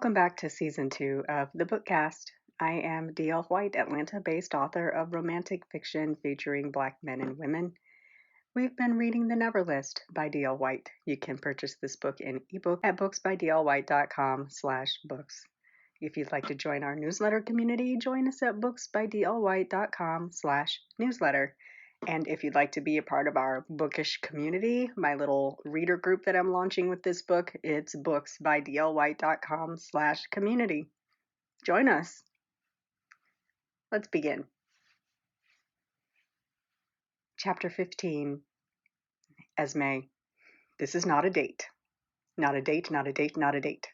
Welcome back to season 2 of the Bookcast. I am D.L. White, Atlanta based author of romantic fiction featuring Black men and women. We've been reading The Never List by D.L. White. You can purchase this book in ebook at booksbydlwhite.com/books. If you'd like to join our newsletter community, join us at booksbydlwhite.com/newsletter. And if you'd like to be a part of our bookish community, my little reader group that I'm launching with this book, it's booksbydlwhite.com/community. Join us. Let's begin. Chapter 15. Esme. This is not a date. Not a date, not a date, not a date.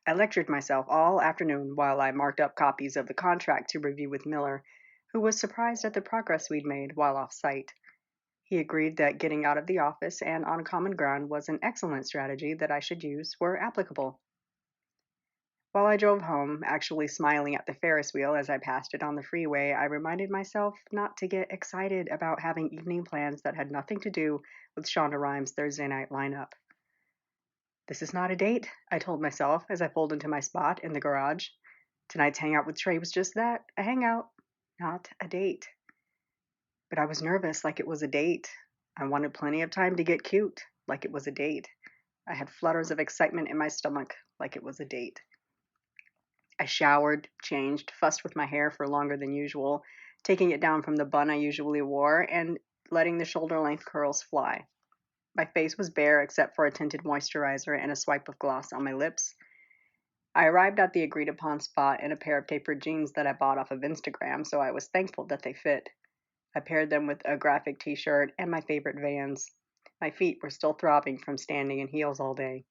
I lectured myself all afternoon while I marked up copies of the contract to review with Miller, who was surprised at the progress we'd made while off-site. He agreed that getting out of the office and on common ground was an excellent strategy that I should use where applicable. While I drove home, actually smiling at the Ferris wheel as I passed it on the freeway, I reminded myself not to get excited about having evening plans that had nothing to do with Shonda Rhimes' Thursday night lineup. This is not a date, I told myself as I pulled into my spot in the garage. Tonight's hangout with Trey was just that, a hangout, not a date. But I was nervous like it was a date. I wanted plenty of time to get cute, like it was a date. I had flutters of excitement in my stomach, like it was a date. I showered, changed, fussed with my hair for longer than usual, taking it down from the bun I usually wore and letting the shoulder-length curls fly. My face was bare except for a tinted moisturizer and a swipe of gloss on my lips. I arrived at the agreed-upon spot in a pair of tapered jeans that I bought off of Instagram, so I was thankful that they fit. I paired them with a graphic t-shirt and my favorite Vans. My feet were still throbbing from standing in heels all day.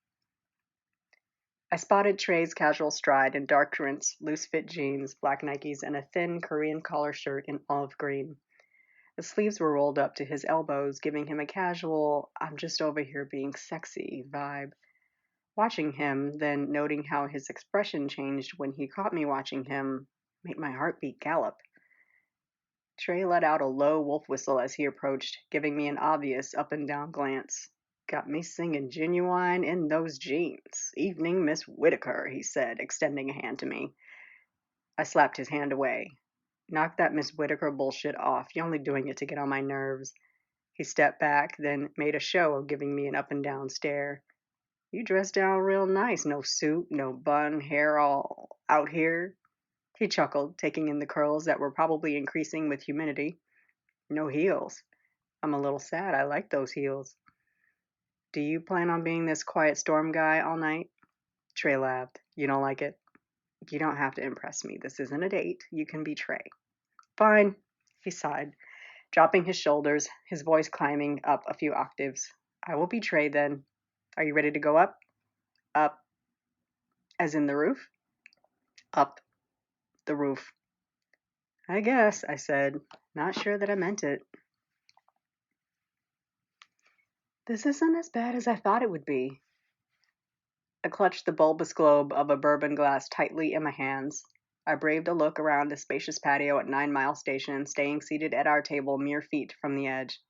I spotted Trey's casual stride in dark prints, loose-fit jeans, black Nikes, and a thin Korean collar shirt in olive green. The sleeves were rolled up to his elbows, giving him a casual, I'm just over here being sexy vibe. Watching him, then noting how his expression changed when he caught me watching him, made my heartbeat gallop. Trey let out a low wolf whistle as he approached, giving me an obvious up-and-down glance. Got me singing Genuine in those jeans. Evening, Miss Whitaker, he said, extending a hand to me. I slapped his hand away. Knock that Miss Whitaker bullshit off. You're only doing it to get on my nerves. He stepped back, then made a show of giving me an up-and-down stare. You dressed down real nice. No suit, no bun, hair all out here. He chuckled, taking in the curls that were probably increasing with humidity. No heels. I'm a little sad. I like those heels. Do you plan on being this quiet storm guy all night? Trey laughed. You don't like it? You don't have to impress me. This isn't a date. You can be Trey. Fine, he sighed, dropping his shoulders, his voice climbing up a few octaves. I will be Trey then. Are you ready to go up? Up. As in the roof? Up. The roof. I guess, I said, not sure that I meant it. This isn't as bad as I thought it would be. I clutched the bulbous globe of a bourbon glass tightly in my hands. I braved a look around the spacious patio at 9 Mile Station, staying seated at our table mere feet from the edge.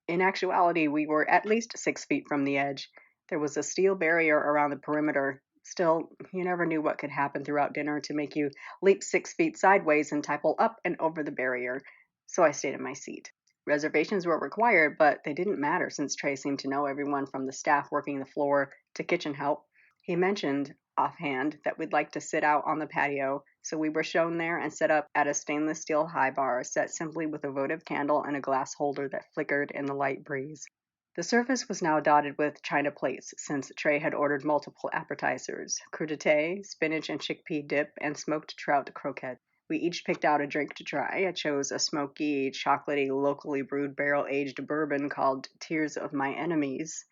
In actuality, we were at least 6 feet from the edge. There was a steel barrier around the perimeter. Still, you never knew what could happen throughout dinner to make you leap 6 feet sideways and tumble up and over the barrier, so I stayed in my seat. Reservations were required, but they didn't matter since Trey seemed to know everyone from the staff working the floor to kitchen help. He mentioned, offhand, that we'd like to sit out on the patio, so we were shown there and set up at a stainless steel high bar set simply with a votive candle and a glass holder that flickered in the light breeze. The surface was now dotted with china plates, since Trey had ordered multiple appetizers, crudité, spinach and chickpea dip, and smoked trout croquette. We each picked out a drink to try. I chose a smoky, chocolatey, locally brewed barrel-aged bourbon called Tears of My Enemies.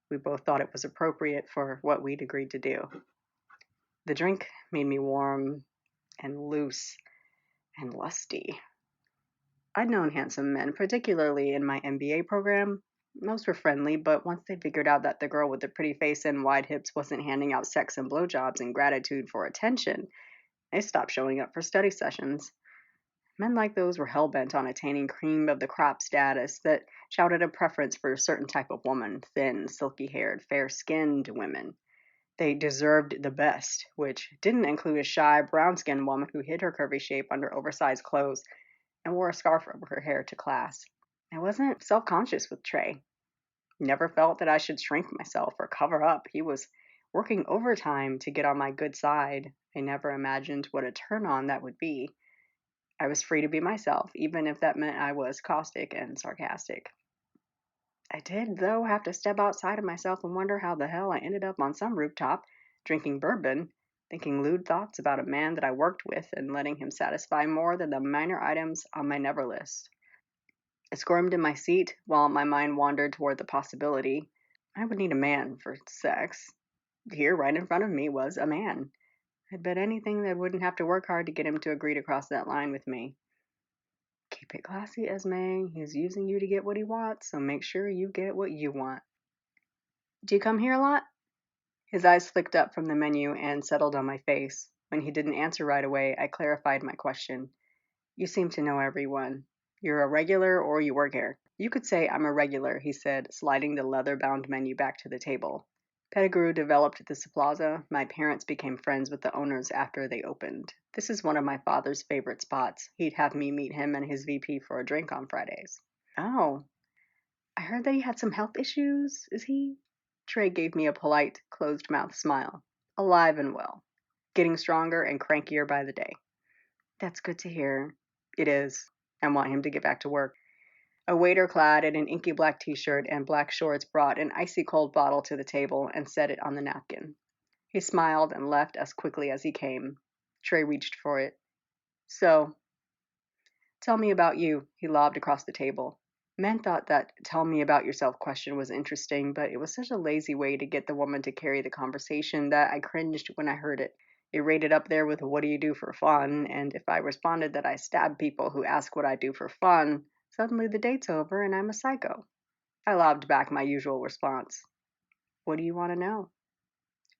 We both thought it was appropriate for what we'd agreed to do. The drink made me warm and loose and lusty. I'd known handsome men, particularly in my MBA program. Most were friendly, but once they figured out that the girl with the pretty face and wide hips wasn't handing out sex and blowjobs in gratitude for attention, they stopped showing up for study sessions. Men like those were hell-bent on attaining cream of the crop status that shouted a preference for a certain type of woman, thin, silky-haired, fair-skinned women. They deserved the best, which didn't include a shy, brown-skinned woman who hid her curvy shape under oversized clothes and wore a scarf over her hair to class. I wasn't self-conscious with Trey. Never felt that I should shrink myself or cover up. He was working overtime to get on my good side. I never imagined what a turn on that would be. I was free to be myself, even if that meant I was caustic and sarcastic. I did, though, have to step outside of myself and wonder how the hell I ended up on some rooftop, drinking bourbon, thinking lewd thoughts about a man that I worked with and letting him satisfy more than the minor items on my never list. I squirmed in my seat while my mind wandered toward the possibility I would need a man for sex. Here, right in front of me, was a man. I'd bet anything that I wouldn't have to work hard to get him to agree to cross that line with me. Keep it classy, Esme. He's using you to get what he wants, so make sure you get what you want. Do you come here a lot? His eyes flicked up from the menu and settled on my face. When he didn't answer right away, I clarified my question. You seem to know everyone. You're a regular or you work here? You could say I'm a regular, he said, sliding the leather-bound menu back to the table. Pettigrew developed this plaza. My parents became friends with the owners after they opened. This is one of my father's favorite spots. He'd have me meet him and his VP for a drink on Fridays. Oh, I heard that he had some health issues. Is he? Trey gave me a polite, closed-mouth smile. Alive and well. Getting stronger and crankier by the day. That's good to hear. It is. I want him to get back to work. A waiter clad in an inky black t-shirt and black shorts brought an icy cold bottle to the table and set it on the napkin. He smiled and left as quickly as he came. Trey reached for it. So, tell me about you, he lobbed across the table. Men thought that tell me about yourself question was interesting, but it was such a lazy way to get the woman to carry the conversation that I cringed when I heard it. It rated up there with what do you do for fun, and if I responded that I stab people who ask what I do for fun, suddenly the date's over and I'm a psycho. I lobbed back my usual response. What do you want to know?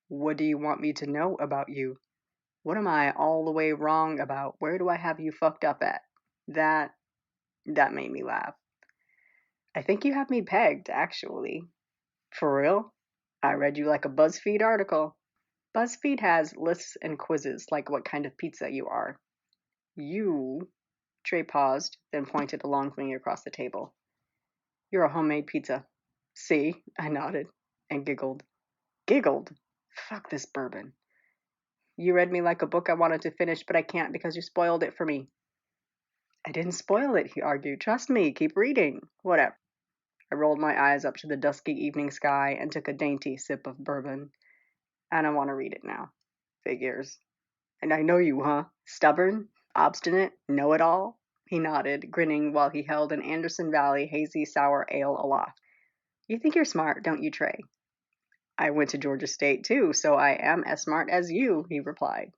What do you want me to know about you? What am I all the way wrong about? Where do I have you fucked up at? That that made me laugh. I think you have me pegged, actually. For real? I read you like a BuzzFeed article. BuzzFeed has lists and quizzes like what kind of pizza you are. You, Trey paused, then pointed a long finger across the table. You're a homemade pizza. See? I nodded and giggled. Giggled? Fuck this bourbon. You read me like a book I wanted to finish, but I can't because you spoiled it for me. I didn't spoil it, he argued. Trust me, keep reading. Whatever. I rolled my eyes up to the dusky evening sky and took a dainty sip of bourbon. I don't want to read it now. Figures. And I know you, huh? Stubborn? Obstinate? Know-it-all? He nodded, grinning while he held an Anderson Valley hazy sour ale aloft. You think you're smart, don't you, Trey? I went to Georgia State, too, so I am as smart as you, he replied.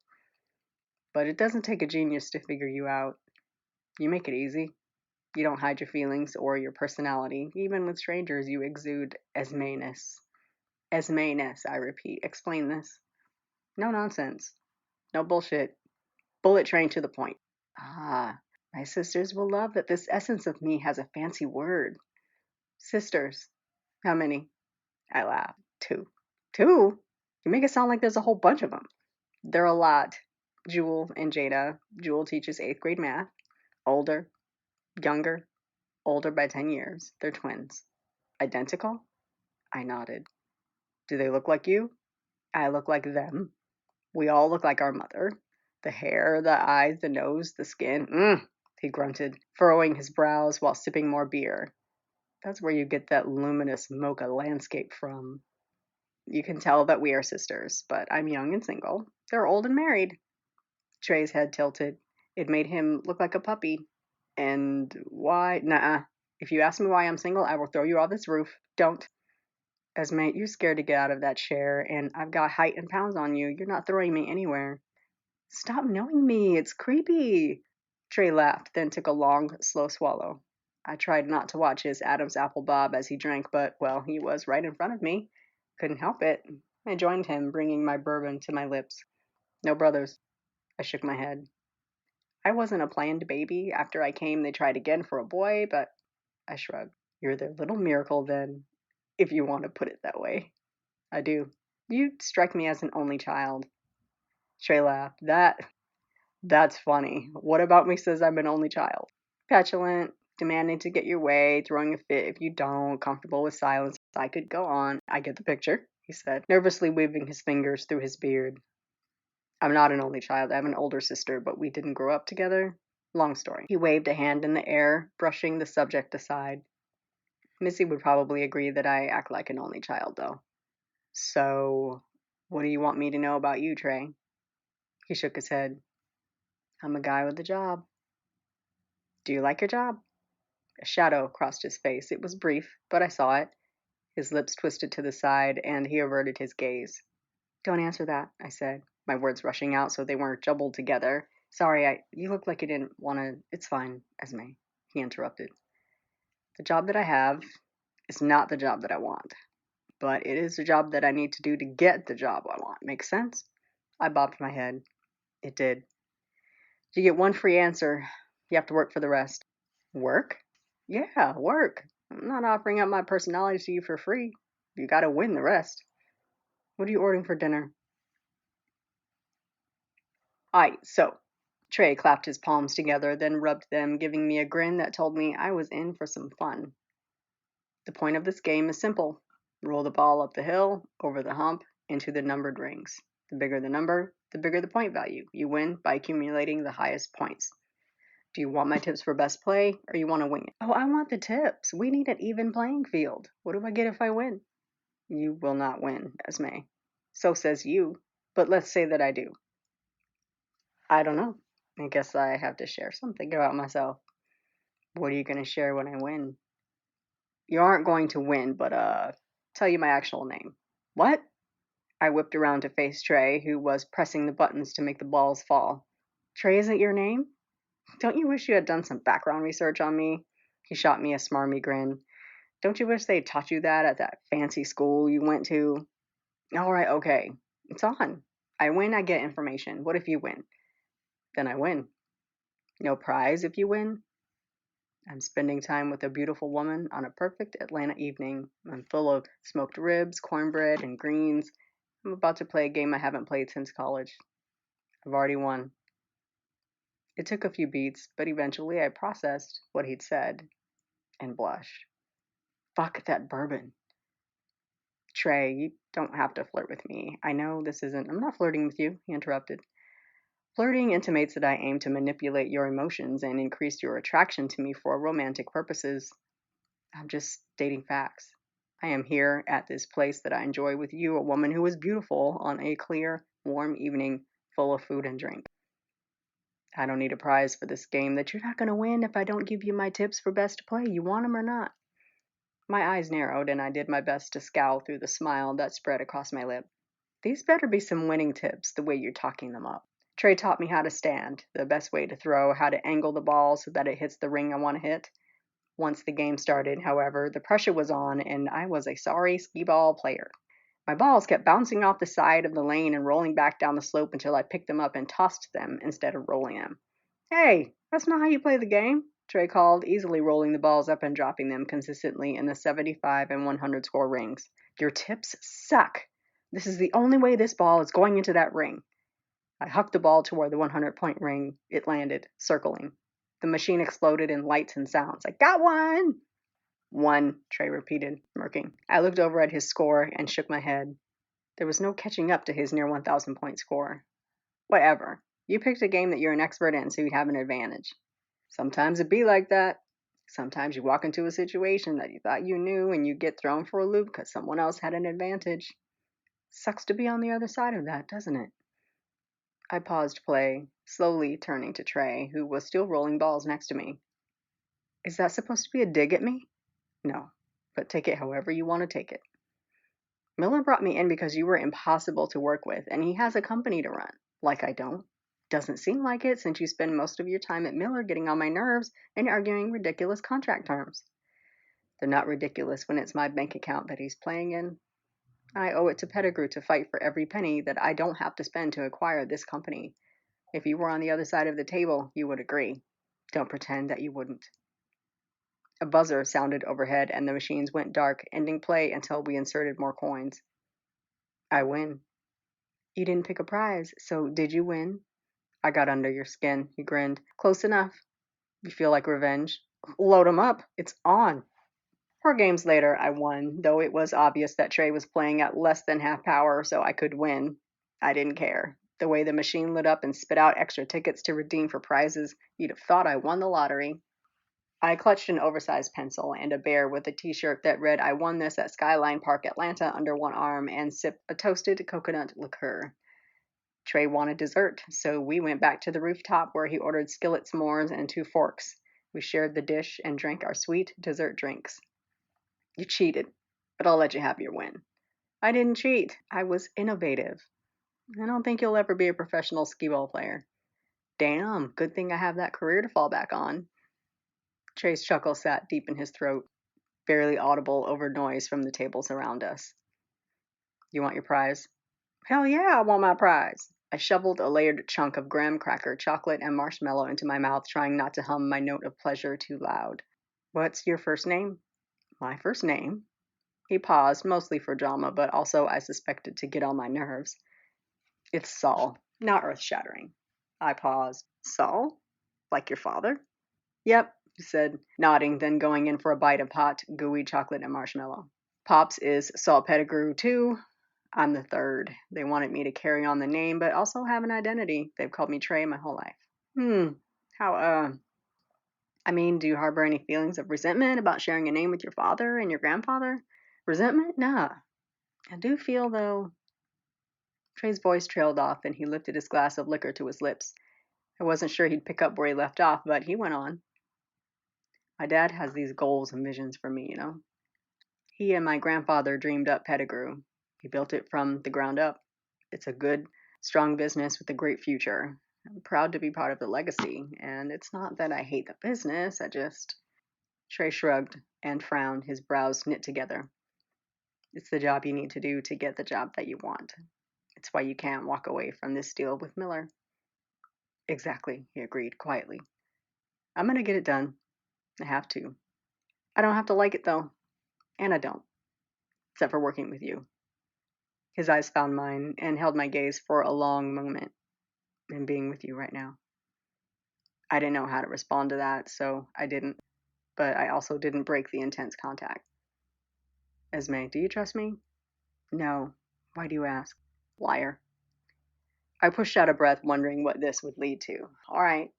But it doesn't take a genius to figure you out. You make it easy. You don't hide your feelings or your personality. Even with strangers, you exude Esmeness. Esmeness, I repeat. Explain this. No nonsense. No bullshit. Bullet train to the point. Ah, my sisters will love that this essence of me has a fancy word. Sisters. How many? I laughed. Two. Two? You make it sound like there's a whole bunch of them. There are a lot. Jewel and Jada. Jewel teaches 8th grade math. Older. Younger. Older by 10 years. They're twins. Identical? I nodded. Do they look like you? I look like them. We all look like our mother. The hair, the eyes, the nose, the skin. He grunted, furrowing his brows while sipping more beer. That's where you get that luminous mocha landscape from. You can tell that we are sisters, but I'm young and single. They're old and married. Trey's head tilted. It made him look like a puppy. And why? Nah. If you ask me why I'm single, I will throw you off this roof. Don't. Esme, you're scared to get out of that chair, and I've got height and pounds on you. You're not throwing me anywhere. Stop knowing me. It's creepy. Trey laughed, then took a long, slow swallow. I tried not to watch his Adam's apple bob as he drank, but, well, he was right in front of me. Couldn't help it. I joined him, bringing my bourbon to my lips. No brothers. I shook my head. I wasn't a planned baby. After I came, they tried again for a boy, but I shrugged. You're their little miracle, then, if you want to put it that way. I do. You strike me as an only child. Trey laughed. That's funny. What about me says I'm an only child? Petulant, demanding to get your way, throwing a fit if you don't, comfortable with silence. I could go on. I get the picture, he said, nervously weaving his fingers through his beard. I'm not an only child. I have an older sister, but we didn't grow up together. Long story. He waved a hand in the air, brushing the subject aside. Missy would probably agree that I act like an only child, though. So, what do you want me to know about you, Trey? He shook his head. I'm a guy with a job. Do you like your job? A shadow crossed his face. It was brief, but I saw it. His lips twisted to the side, and he averted his gaze. Don't answer that, I said, my words rushing out so they weren't jumbled together. Sorry, you look like you didn't want to. It's fine, Esme, he interrupted. The job that I have is not the job that I want, but it is the job that I need to do to get the job I want. Makes sense? I bobbed my head. It did. You get one free answer. You have to work for the rest. Work? Yeah, work. I'm not offering up my personality to you for free. You gotta win the rest. What are you ordering for dinner? So. Trey clapped his palms together, then rubbed them, giving me a grin that told me I was in for some fun. The point of this game is simple. Roll the ball up the hill, over the hump, into the numbered rings. The bigger the number, the bigger the point value. You win by accumulating the highest points. Do you want my tips for best play, or you want to wing it? Oh, I want the tips. We need an even playing field. What do I get if I win? You will not win, Esme. So says you. But let's say that I do. I don't know. I guess I have to share something about myself. What are you going to share when I win? You aren't going to win, but, tell you my actual name. What? I whipped around to face Trey, who was pressing the buttons to make the balls fall. Trey isn't your name? Don't you wish you had done some background research on me? He shot me a smarmy grin. Don't you wish they'd taught you that at that fancy school you went to? All right, okay. It's on. I win, I get information. What if you win? Then I win. No prize if you win? I'm spending time with a beautiful woman on a perfect Atlanta evening. I'm full of smoked ribs, cornbread, and greens. I'm about to play a game I haven't played since college. I've already won. It took a few beats, but eventually I processed what he'd said and blushed. Fuck that bourbon. Trey, you don't have to flirt with me. I know this isn't. I'm not flirting with you, he interrupted. Flirting intimates that I aim to manipulate your emotions and increase your attraction to me for romantic purposes. I'm just stating facts. I am here at this place that I enjoy with you, a woman who is beautiful, on a clear, warm evening full of food and drink. I don't need a prize for this game that you're not going to win if I don't give you my tips for best play. You want them or not? My eyes narrowed, and I did my best to scowl through the smile that spread across my lip. These better be some winning tips, the way you're talking them up. Trey taught me how to stand, the best way to throw, how to angle the ball so that it hits the ring I want to hit. Once the game started, however, the pressure was on, and I was a sorry skee-ball player. My balls kept bouncing off the side of the lane and rolling back down the slope until I picked them up and tossed them instead of rolling them. Hey, that's not how you play the game, Trey called, easily rolling the balls up and dropping them consistently in the 75 and 100 score rings. Your tips suck. This is the only way this ball is going into that ring. I hucked the ball toward the 100-point ring. It landed, circling. The machine exploded in lights and sounds. I got one! One, Trey repeated, smirking. I looked over at his score and shook my head. There was no catching up to his near 1,000-point score. Whatever. You picked a game that you're an expert in, so you have an advantage. Sometimes it be like that. Sometimes you walk into a situation that you thought you knew and you get thrown for a loop because someone else had an advantage. Sucks to be on the other side of that, doesn't it? I paused play, slowly turning to Trey, who was still rolling balls next to me. Is that supposed to be a dig at me? No, but take it however you want to take it. Miller brought me in because you were impossible to work with, and he has a company to run. Like I don't. Doesn't seem like it since you spend most of your time at Miller getting on my nerves and arguing ridiculous contract terms. They're not ridiculous when it's my bank account that he's playing in. I owe it to Pettigrew to fight for every penny that I don't have to spend to acquire this company. If you were on the other side of the table, you would agree. Don't pretend that you wouldn't. A buzzer sounded overhead and the machines went dark, ending play until we inserted more coins. I win. You didn't pick a prize, so did you win? I got under your skin, he grinned. Close enough. You feel like revenge? Load 'em up. It's on. 4 games later, I won, though it was obvious that Trey was playing at less than half power so I could win. I didn't care. The way the machine lit up and spit out extra tickets to redeem for prizes, you'd have thought I won the lottery. I clutched an oversized pencil and a bear with a t-shirt that read I won this at Skyline Park, Atlanta under one arm and sipped a toasted coconut liqueur. Trey wanted dessert, so we went back to the rooftop where he ordered skillet s'mores and 2 forks. We shared the dish and drank our sweet dessert drinks. You cheated, but I'll let you have your win. I didn't cheat. I was innovative. I don't think you'll ever be a professional skee-ball player. Damn, good thing I have that career to fall back on. Trey's chuckle sat deep in his throat, barely audible over noise from the tables around us. You want your prize? Hell yeah, I want my prize. I shoveled a layered chunk of graham cracker, chocolate, and marshmallow into my mouth, trying not to hum my note of pleasure too loud. What's your first name? My first name? He paused, mostly for drama, but also, I suspected, to get on my nerves. It's Saul, not earth-shattering. I paused. Saul? Like your father? Yep, he said, nodding, then going in for a bite of hot, gooey chocolate and marshmallow. Pops is Saul Pettigrew, too. I'm the third. They wanted me to carry on the name, but also have an identity. They've called me Trey my whole life. How, do you harbor any feelings of resentment about sharing a name with your father and your grandfather? Resentment? Nah. I do feel, though. Trey's voice trailed off, and he lifted his glass of liquor to his lips. I wasn't sure he'd pick up where he left off, but he went on. My dad has these goals and visions for me, you know. He and my grandfather dreamed up Pettigrew. He built it from the ground up. It's a good, strong business with a great future. I'm proud to be part of the legacy, and it's not that I hate the business, Trey shrugged and frowned, his brows knit together. It's the job you need to do to get the job that you want. It's why you can't walk away from this deal with Miller. Exactly, he agreed quietly. I'm gonna get it done. I have to. I don't have to like it, though. And I don't. Except for working with you. His eyes found mine and held my gaze for a long moment. And being with you right now. I didn't know how to respond to that, so I didn't. But I also didn't break the intense contact. Esme, do you trust me? No. Why do you ask? Liar. I pushed out a breath, wondering what this would lead to. All right.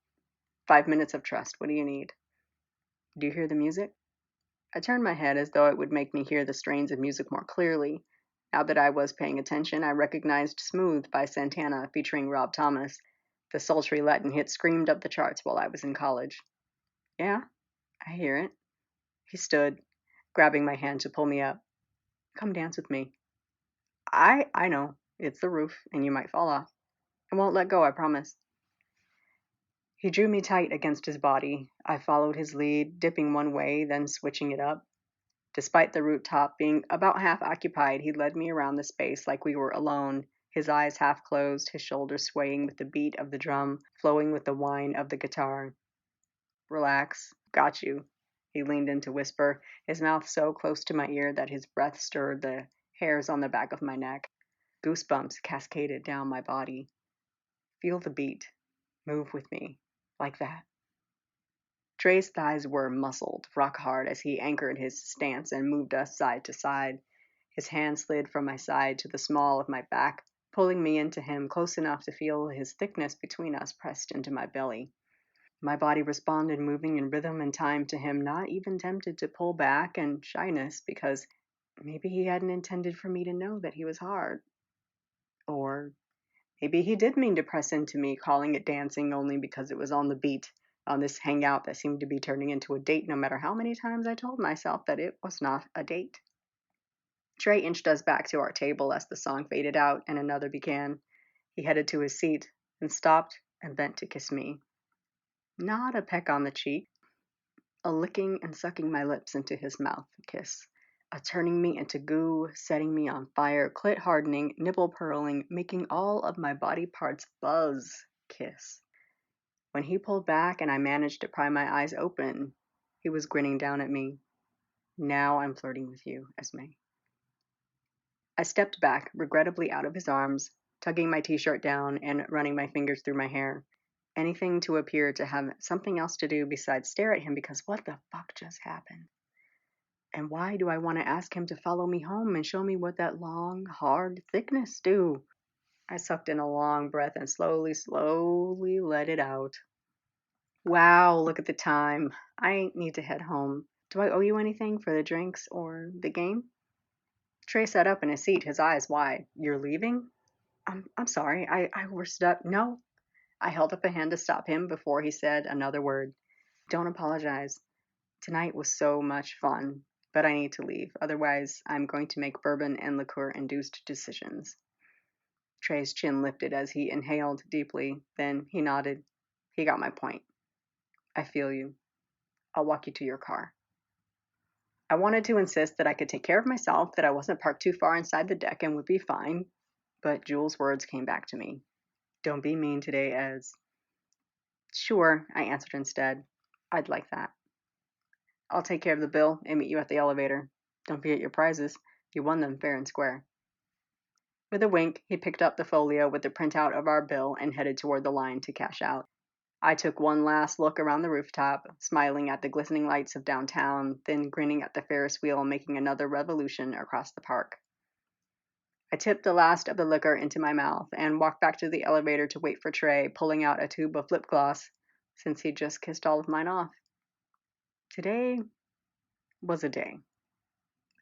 5 minutes of trust. What do you need? Do you hear the music? I turned my head as though it would make me hear the strains of music more clearly. Now that I was paying attention, I recognized Smooth by Santana featuring Rob Thomas. The sultry Latin hit screamed up the charts while I was in college. Yeah, I hear it. He stood, grabbing my hand to pull me up. Come dance with me. I know. It's the roof, and you might fall off. I won't let go, I promise. He drew me tight against his body. I followed his lead, dipping one way, then switching it up. Despite the rooftop being about half occupied, he led me around the space like we were alone, his eyes half closed, his shoulders swaying with the beat of the drum, flowing with the whine of the guitar. Relax. Got you. He leaned in to whisper, his mouth so close to my ear that his breath stirred the hairs on the back of my neck. Goosebumps cascaded down my body. Feel the beat. Move with me. Like that. Trey's thighs were muscled, rock hard, as he anchored his stance and moved us side to side. His hand slid from my side to the small of my back, pulling me into him close enough to feel his thickness between us pressed into my belly. My body responded, moving in rhythm and time to him, not even tempted to pull back and shyness, because maybe he hadn't intended for me to know that he was hard. Or maybe he did mean to press into me, calling it dancing only because it was on the beat, on this hangout that seemed to be turning into a date, no matter how many times I told myself that it was not a date. Trey inched us back to our table as the song faded out and another began. He headed to his seat and stopped and bent to kiss me. Not a peck on the cheek, a licking and sucking my lips into his mouth kiss, a turning me into goo, setting me on fire, clit hardening, nipple pearling, making all of my body parts buzz kiss. When he pulled back and I managed to pry my eyes open, he was grinning down at me. Now I'm flirting with you, Esme. I stepped back, regrettably out of his arms, tugging my t-shirt down and running my fingers through my hair. Anything to appear to have something else to do besides stare at him, because what the fuck just happened? And why do I want to ask him to follow me home and show me what that long, hard thickness do? I sucked in a long breath and slowly let it out. Wow, look at the time. I need to head home. Do I owe you anything for the drinks or the game? Trey sat up in his seat, his eyes wide. You're leaving? I'm sorry. I horsed up. No. I held up a hand to stop him before he said another word. Don't apologize. Tonight was so much fun, but I need to leave. Otherwise, I'm going to make bourbon and liqueur-induced decisions. Trey's chin lifted as he inhaled deeply. Then he nodded. He got my point. I feel you. I'll walk you to your car. I wanted to insist that I could take care of myself, that I wasn't parked too far inside the deck and would be fine, but Jules' words came back to me. Don't be mean today, Ez. Sure, I answered instead. I'd like that. I'll take care of the bill and meet you at the elevator. Don't forget your prizes. You won them fair and square. With a wink, he picked up the folio with the printout of our bill and headed toward the line to cash out. I took one last look around the rooftop, smiling at the glistening lights of downtown, then grinning at the Ferris wheel making another revolution across the park. I tipped the last of the liquor into my mouth and walked back to the elevator to wait for Trey, pulling out a tube of lip gloss, since he'd just kissed all of mine off. Today was a day.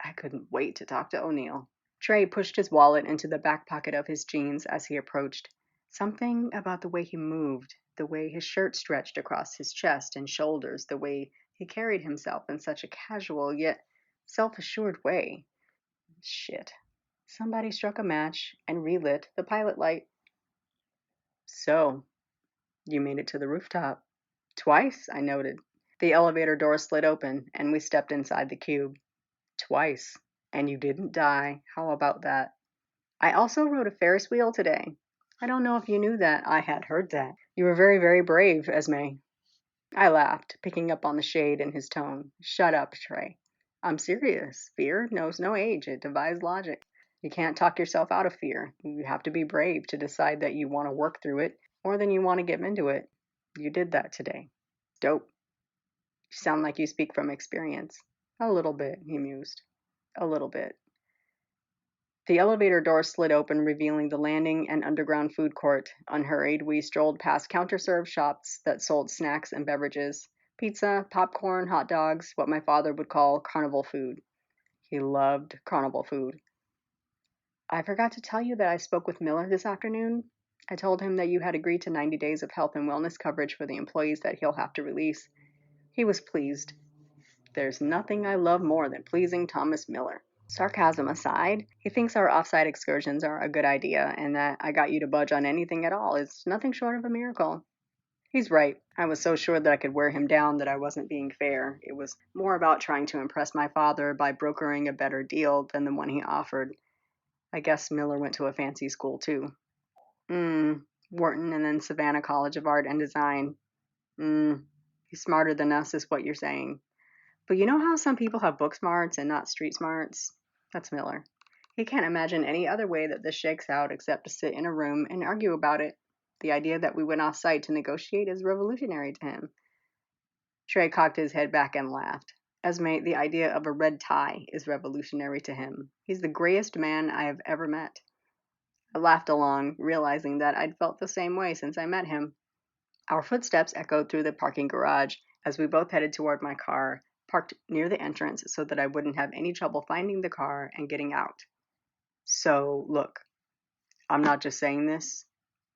I couldn't wait to talk to O'Neill. Trey pushed his wallet into the back pocket of his jeans as he approached. Something about the way he moved, the way his shirt stretched across his chest and shoulders, the way he carried himself in such a casual yet self-assured way. Shit. Somebody struck a match and relit the pilot light. So, you made it to the rooftop. Twice, I noted. The elevator door slid open and we stepped inside the cube. Twice. And you didn't die. How about that? I also rode a Ferris wheel today. I don't know if you knew that. I had heard that. You were very, very brave, Esme. I laughed, picking up on the shade in his tone. Shut up, Trey. I'm serious. Fear knows no age. It defies logic. You can't talk yourself out of fear. You have to be brave to decide that you want to work through it more than you want to give into it. You did that today. Dope. You sound like you speak from experience. A little bit, he mused. A little bit. The elevator door slid open, revealing the landing and underground food court. Unhurried, we strolled past counter-serve shops that sold snacks and beverages. Pizza, popcorn, hot dogs, what my father would call carnival food. He loved carnival food. I forgot to tell you that I spoke with Miller this afternoon. I told him that you had agreed to 90 days of health and wellness coverage for the employees that he'll have to release. He was pleased. There's nothing I love more than pleasing Thomas Miller. Sarcasm aside, he thinks our offsite excursions are a good idea, and that I got you to budge on anything at all is nothing short of a miracle. He's right. I was so sure that I could wear him down that I wasn't being fair. It was more about trying to impress my father by brokering a better deal than the one he offered. I guess Miller went to a fancy school, too. Wharton and then Savannah College of Art and Design. He's smarter than us is what you're saying. But you know how some people have book smarts and not street smarts? That's Miller. He can't imagine any other way that this shakes out except to sit in a room and argue about it. The idea that we went off site to negotiate is revolutionary to him. Trey cocked his head back and laughed. Esme, the idea of a red tie is revolutionary to him. He's the grayest man I have ever met. I laughed along, realizing that I'd felt the same way since I met him. Our footsteps echoed through the parking garage as we both headed toward my car, parked near the entrance so that I wouldn't have any trouble finding the car and getting out. So, look, I'm not just saying this.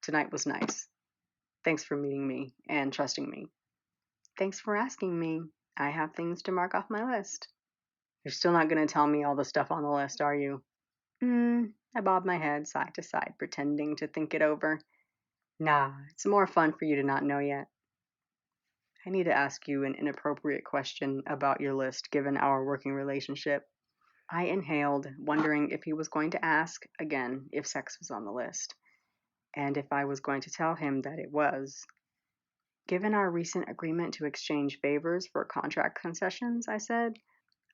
Tonight was nice. Thanks for meeting me and trusting me. Thanks for asking me. I have things to mark off my list. You're still not going to tell me all the stuff on the list, are you? I bobbed my head side to side, pretending to think it over. Nah, it's more fun for you to not know yet. I need to ask you an inappropriate question about your list, given our working relationship. I inhaled, wondering if he was going to ask, again, if sex was on the list, and if I was going to tell him that it was. Given our recent agreement to exchange favors for contract concessions, I said,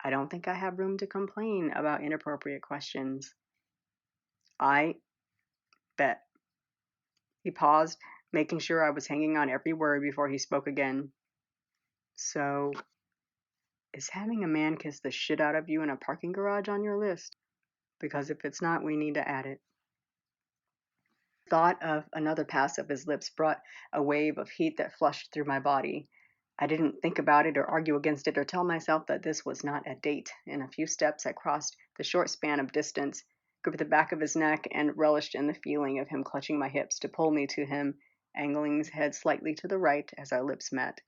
I don't think I have room to complain about inappropriate questions. I bet. He paused, making sure I was hanging on every word before he spoke again. So, is having a man kiss the shit out of you in a parking garage on your list? Because if it's not, we need to add it. Thought of another pass of his lips brought a wave of heat that flushed through my body. I didn't think about it or argue against it or tell myself that this was not a date. In a few steps, I crossed the short span of distance, gripped the back of his neck, and relished in the feeling of him clutching my hips to pull me to him, angling his head slightly to the right as our lips met.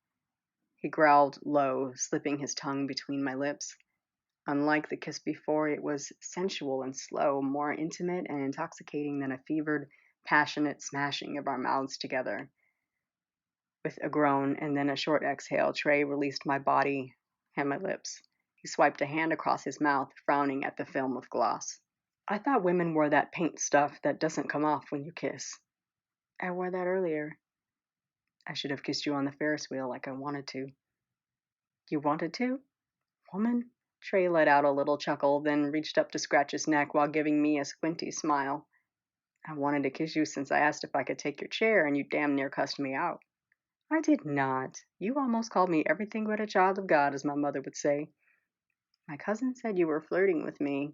He growled low, slipping his tongue between my lips. Unlike the kiss before, it was sensual and slow, more intimate and intoxicating than a fevered, passionate smashing of our mouths together. With a groan and then a short exhale, Trey released my body and my lips. He swiped a hand across his mouth, frowning at the film of gloss. I thought women wore that paint stuff that doesn't come off when you kiss. I wore that earlier. I should have kissed you on the Ferris wheel like I wanted to. You wanted to? Woman? Trey let out a little chuckle, then reached up to scratch his neck while giving me a squinty smile. I wanted to kiss you since I asked if I could take your chair and you damn near cussed me out. I did not. You almost called me everything but a child of God, as my mother would say. My cousin said you were flirting with me.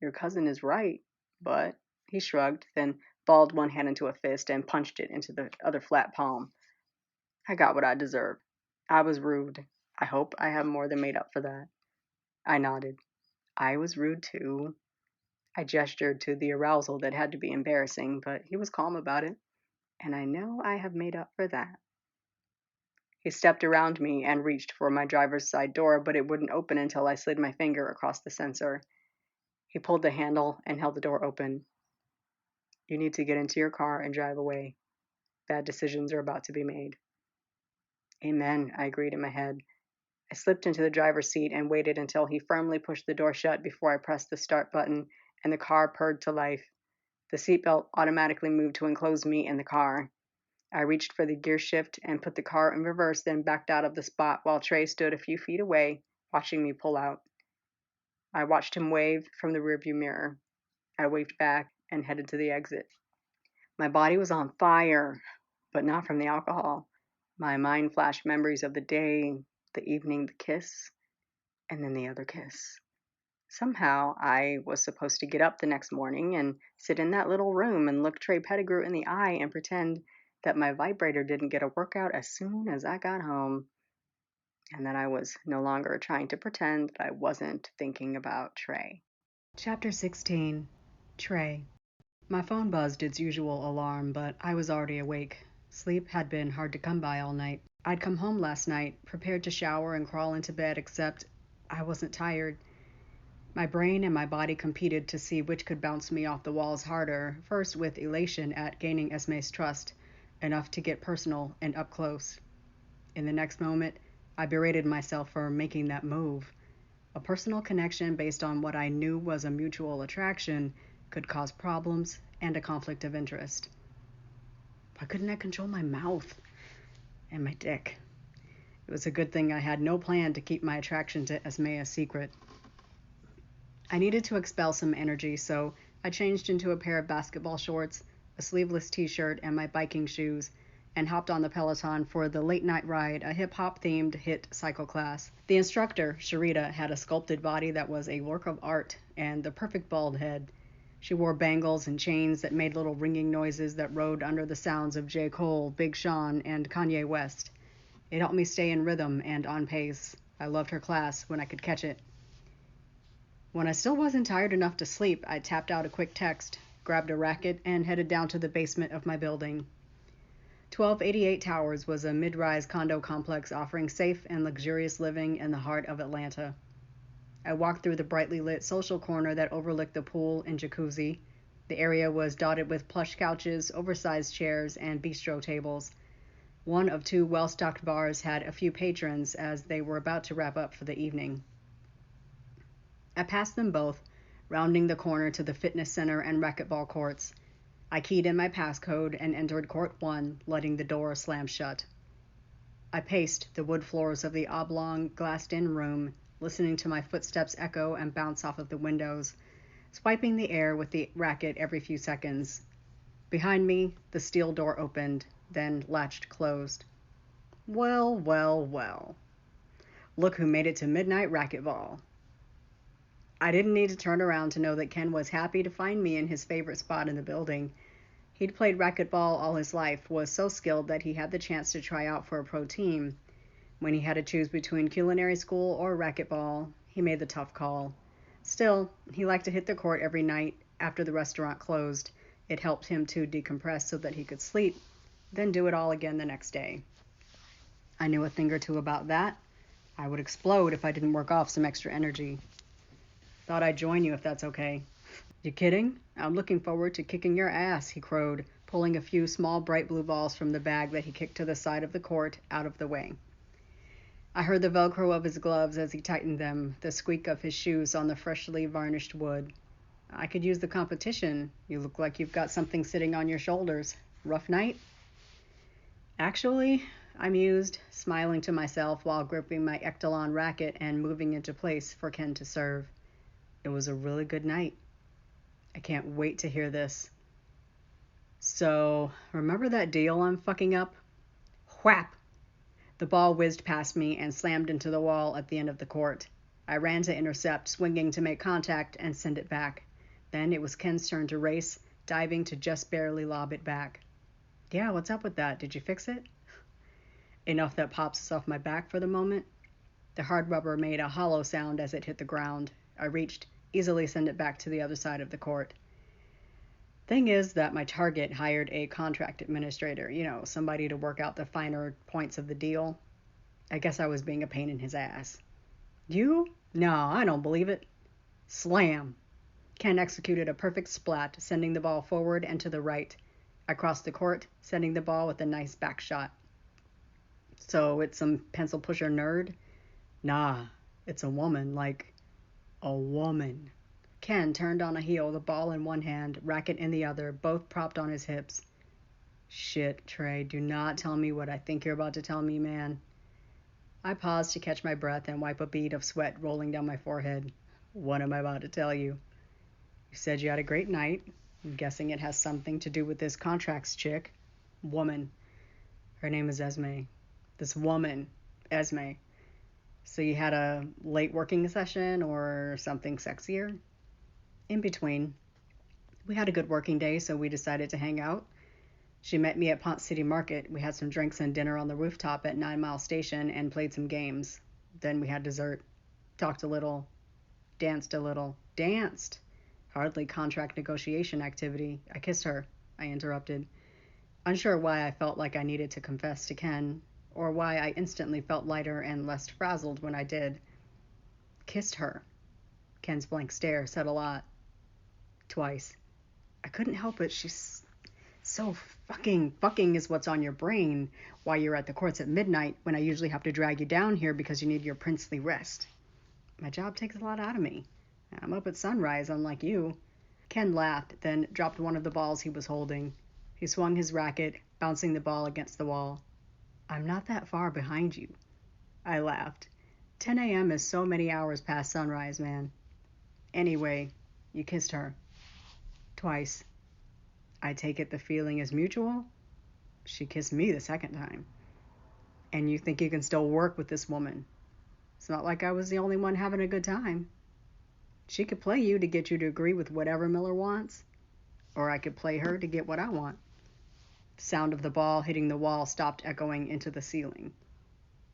Your cousin is right, but he shrugged, then balled one hand into a fist and punched it into the other flat palm. I got what I deserved. I was rude. I hope I have more than made up for that. I nodded. I was rude too. I gestured to the arousal that had to be embarrassing, but he was calm about it, and I know I have made up for that. He stepped around me and reached for my driver's side door, but it wouldn't open until I slid my finger across the sensor. He pulled the handle and held the door open. You need to get into your car and drive away. Bad decisions are about to be made. Amen, I agreed in my head. I slipped into the driver's seat and waited until he firmly pushed the door shut before I pressed the start button and the car purred to life. The seatbelt automatically moved to enclose me in the car. I reached for the gear shift and put the car in reverse, then backed out of the spot while Trey stood a few feet away, watching me pull out. I watched him wave from the rearview mirror. I waved back and headed to the exit. My body was on fire, but not from the alcohol. My mind flashed memories of the day, the evening, the kiss, and then the other kiss. Somehow, I was supposed to get up the next morning and sit in that little room and look Trey Pettigrew in the eye and pretend that my vibrator didn't get a workout as soon as I got home, and that I was no longer trying to pretend that I wasn't thinking about Trey. Chapter 16. Trey. My phone buzzed its usual alarm, but I was already awake. Sleep had been hard to come by all night. I'd come home last night, prepared to shower and crawl into bed, except I wasn't tired. My brain and my body competed to see which could bounce me off the walls harder, first with elation at gaining Esme's trust, enough to get personal and up close. In the next moment, I berated myself for making that move. A personal connection based on what I knew was a mutual attraction could cause problems and a conflict of interest. Why couldn't I control my mouth and my dick? It was a good thing I had no plan to keep my attraction to Esme a secret. I needed to expel some energy, so I changed into a pair of basketball shorts, a sleeveless t-shirt, and my biking shoes, and hopped on the Peloton for the late night ride, a hip-hop themed HIIT cycle class. The instructor, Sharita, had a sculpted body that was a work of art and the perfect bald head. She wore bangles and chains that made little ringing noises that rode under the sounds of J. Cole, Big Sean, and Kanye West. It helped me stay in rhythm and on pace. I loved her class when I could catch it. When I still wasn't tired enough to sleep, I tapped out a quick text, grabbed a racket, and headed down to the basement of my building. 1288 Towers was a mid-rise condo complex offering safe and luxurious living in the heart of Atlanta. I walked through the brightly lit social corner that overlooked the pool and jacuzzi. The area was dotted with plush couches, oversized chairs, and bistro tables. One of two well-stocked bars had a few patrons as they were about to wrap up for the evening. I passed them both, rounding the corner to the fitness center and racquetball courts. I keyed in my passcode and entered Court 1, letting the door slam shut. I paced the wood floors of the oblong, glassed-in room, listening to my footsteps echo and bounce off of the windows. swiping the air with the racket every few seconds. Behind me, the steel door opened, then latched closed. Well, well, well. Look who made it to midnight racquetball. I didn't need to turn around to know that Ken was happy to find me in his favorite spot in the building. He'd played racquetball all his life, was so skilled that he had the chance to try out for a pro team. When he had to choose between culinary school or racquetball, he made the tough call. Still, he liked to hit the court every night after the restaurant closed. It helped him to decompress so that he could sleep, then do it all again the next day. I knew a thing or two about that. I would explode if I didn't work off some extra energy. Thought I'd join you if that's okay. You kidding? I'm looking forward to kicking your ass, he crowed, pulling a few small bright blue balls from the bag that he kicked to the side of the court out of the way. I heard the velcro of his gloves as he tightened them, the squeak of his shoes on the freshly varnished wood. I could use the competition. You look like you've got something sitting on your shoulders. Rough night? Actually, I mused, smiling to myself while gripping my Ectalon racket and moving into place for Ken to serve. It was a really good night. I can't wait to hear this. So, remember that deal I'm fucking up? Whap! The ball whizzed past me and slammed into the wall at the end of the court. I ran to intercept, swinging to make contact and send it back. Then it was Ken's turn to race, diving to just barely lob it back. Yeah, what's up with that? Did you fix it? Enough that pops us off my back for the moment. The hard rubber made a hollow sound as it hit the ground. I reached, easily sent it back to the other side of the court. Thing is that my target hired a contract administrator, somebody to work out the finer points of the deal. I guess I was being a pain in his ass. You? No, I don't believe it. Slam! Ken executed a perfect splat, sending the ball forward and to the right. I crossed the court, sending the ball with a nice back shot. So it's some pencil pusher nerd? Nah, it's a woman, like a woman. Ken turned on a heel, the ball in one hand, racket in the other, both propped on his hips. Shit, Trey, do not tell me what I think you're about to tell me, man. I paused to catch my breath and wipe a bead of sweat rolling down my forehead. What am I about to tell you? You said you had a great night. I'm guessing it has something to do with this contracts chick. Woman. Her name is Esme. This woman, Esme. So you had a late working session or something sexier? In between. We had a good working day, so we decided to hang out. She met me at Pont City Market. We had some drinks and dinner on the rooftop at 9 Mile Station and played some games. Then we had dessert. Talked a little. Danced a little. Danced! Hardly contract negotiation activity. I kissed her. I interrupted. Unsure why I felt like I needed to confess to Ken, or why I instantly felt lighter and less frazzled when I did. Kissed her. Ken's blank stare said a lot. Twice. I couldn't help it. She's so fucking is what's on your brain while you're at the courts at midnight when I usually have to drag you down here because you need your princely rest. My job takes a lot out of me. I'm up at sunrise, unlike you. Ken laughed, then dropped one of the balls he was holding. He swung his racket, bouncing the ball against the wall. I'm not that far behind you. I laughed. 10 a.m. is so many hours past sunrise, man. Anyway, you kissed her. Twice. I take it the feeling is mutual? She kissed me the second time. And you think you can still work with this woman? It's not like I was the only one having a good time. She could play you to get you to agree with whatever Miller wants, or I could play her to get what I want. The sound of the ball hitting the wall stopped echoing into the ceiling.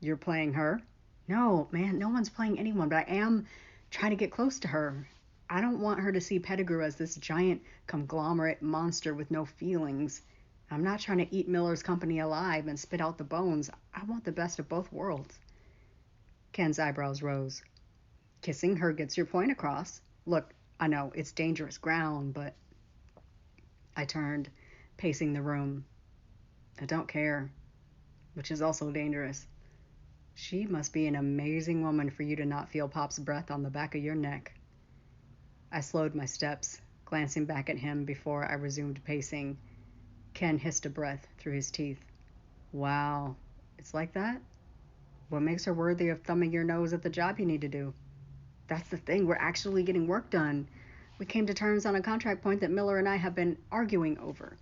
You're playing her? No, man, no one's playing anyone, but I am trying to get close to her. I don't want her to see Pettigrew as this giant conglomerate monster with no feelings. I'm not trying to eat Miller's company alive and spit out the bones. I want the best of both worlds. Ken's eyebrows rose. Kissing her gets your point across. Look, I know, it's dangerous ground, but... I turned, pacing the room. I don't care, which is also dangerous. She must be an amazing woman for you to not feel Pop's breath on the back of your neck. I slowed my steps, glancing back at him before I resumed pacing. Ken hissed a breath through his teeth. Wow, it's like that? What makes her worthy of thumbing your nose at the job you need to do? That's the thing, we're actually getting work done. We came to terms on a contract point that Miller and I have been arguing over.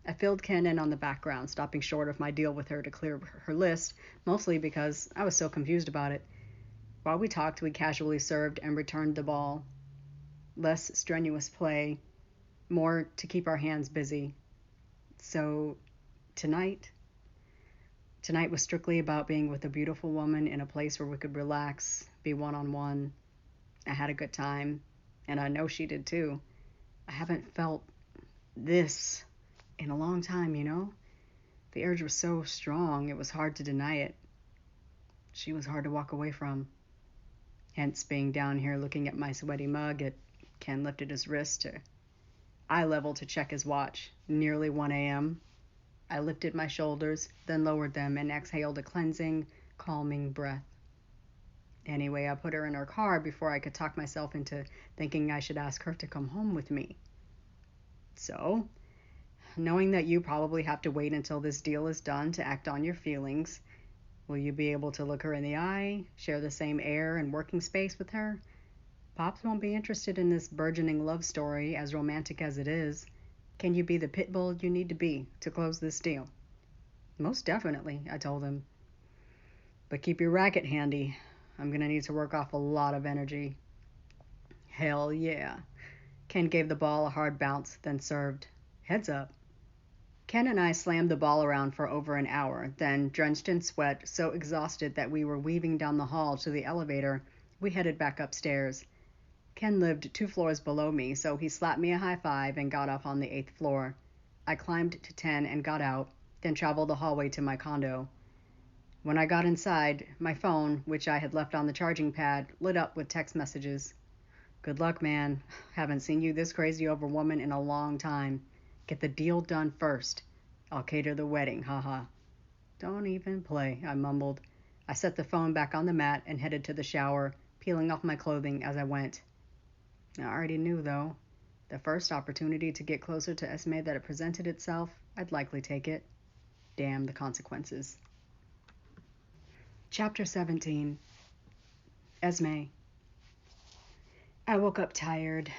I filled Ken in on the background, stopping short of my deal with her to clear her list, mostly because I was so confused about it. While we talked, we casually served and returned the ball. Less strenuous play, more to keep our hands busy. So tonight was strictly about being with a beautiful woman in a place where we could relax, be one-on-one. I had a good time, and I know she did too. I haven't felt this in a long time, you know? The urge was so strong, it was hard to deny it. She was hard to walk away from. Hence being down here looking at my sweaty mug, Ken lifted his wrist to eye level to check his watch. Nearly 1 a.m. I lifted my shoulders, then lowered them and exhaled a cleansing, calming breath. Anyway, I put her in her car before I could talk myself into thinking I should ask her to come home with me. So, knowing that you probably have to wait until this deal is done to act on your feelings, will you be able to look her in the eye, share the same air and working space with her? Pops won't be interested in this burgeoning love story, as romantic as it is. Can you be the pit bull you need to be to close this deal? Most definitely, I told him. But keep your racket handy. I'm gonna need to work off a lot of energy. Hell yeah. Ken gave the ball a hard bounce, then served. Heads up. Ken and I slammed the ball around for over an hour, then, drenched in sweat, so exhausted that we were weaving down the hall to the elevator, we headed back upstairs. Ken lived 2 floors below me, so he slapped me a high five and got off on the 8th floor. I climbed to 10 and got out, then traveled the hallway to my condo. When I got inside, my phone, which I had left on the charging pad, lit up with text messages. Good luck, man. Haven't seen you this crazy over woman in a long time. Get the deal done first. I'll cater the wedding, haha. Don't even play, I mumbled. I set the phone back on the mat and headed to the shower, peeling off my clothing as I went. I already knew, though. The first opportunity to get closer to Esme that it presented itself, I'd likely take it. Damn the consequences. Chapter 17. Esme. I woke up tired.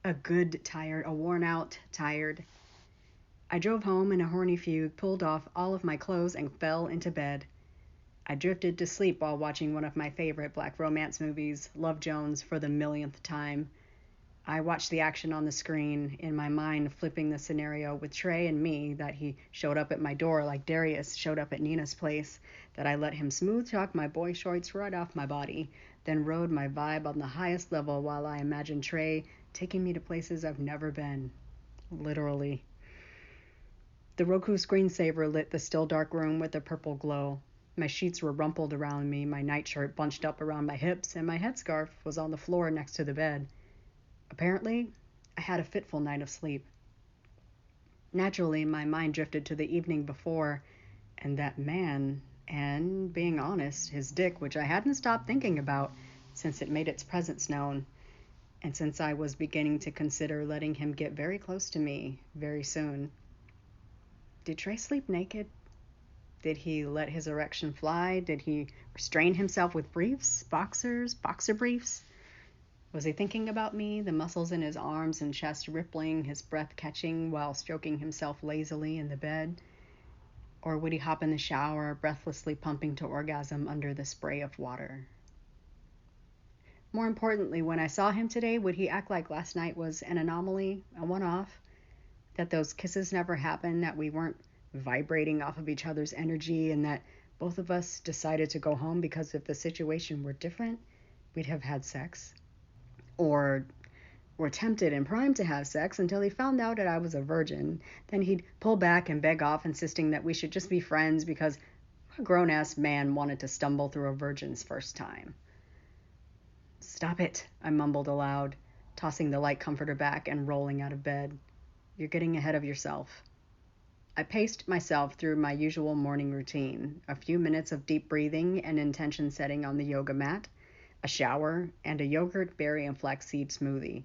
A good tired, a worn-out tired. I drove home in a horny fugue, pulled off all of my clothes, and fell into bed. I drifted to sleep while watching one of my favorite black romance movies, Love Jones, for the millionth time. I watched the action on the screen, in my mind flipping the scenario with Trey and me, that he showed up at my door like Darius showed up at Nina's place, that I let him smooth talk my boy shorts right off my body, then rode my vibe on the highest level while I imagined Trey taking me to places I've never been. Literally. The Roku screensaver lit the still dark room with a purple glow. My sheets were rumpled around me, my nightshirt bunched up around my hips, and my headscarf was on the floor next to the bed. Apparently, I had a fitful night of sleep. Naturally, my mind drifted to the evening before, and that man, and, being honest, his dick, which I hadn't stopped thinking about since it made its presence known, and since I was beginning to consider letting him get very close to me very soon. Did Trey sleep naked? Did he let his erection fly? Did he restrain himself with briefs, boxer briefs? Was he thinking about me, the muscles in his arms and chest rippling, his breath catching while stroking himself lazily in the bed? Or would he hop in the shower, breathlessly pumping to orgasm under the spray of water? More importantly, when I saw him today, would he act like last night was an anomaly, a one-off? That those kisses never happened, that we weren't vibrating off of each other's energy, and that both of us decided to go home because if the situation were different, we'd have had sex? Or were tempted and primed to have sex until he found out that I was a virgin. Then he'd pull back and beg off, insisting that we should just be friends because a grown-ass man wanted to stumble through a virgin's first time. Stop it, I mumbled aloud, tossing the light comforter back and rolling out of bed. You're getting ahead of yourself. I paced myself through my usual morning routine, a few minutes of deep breathing and intention setting on the yoga mat, a shower, and a yogurt, berry, and flaxseed smoothie.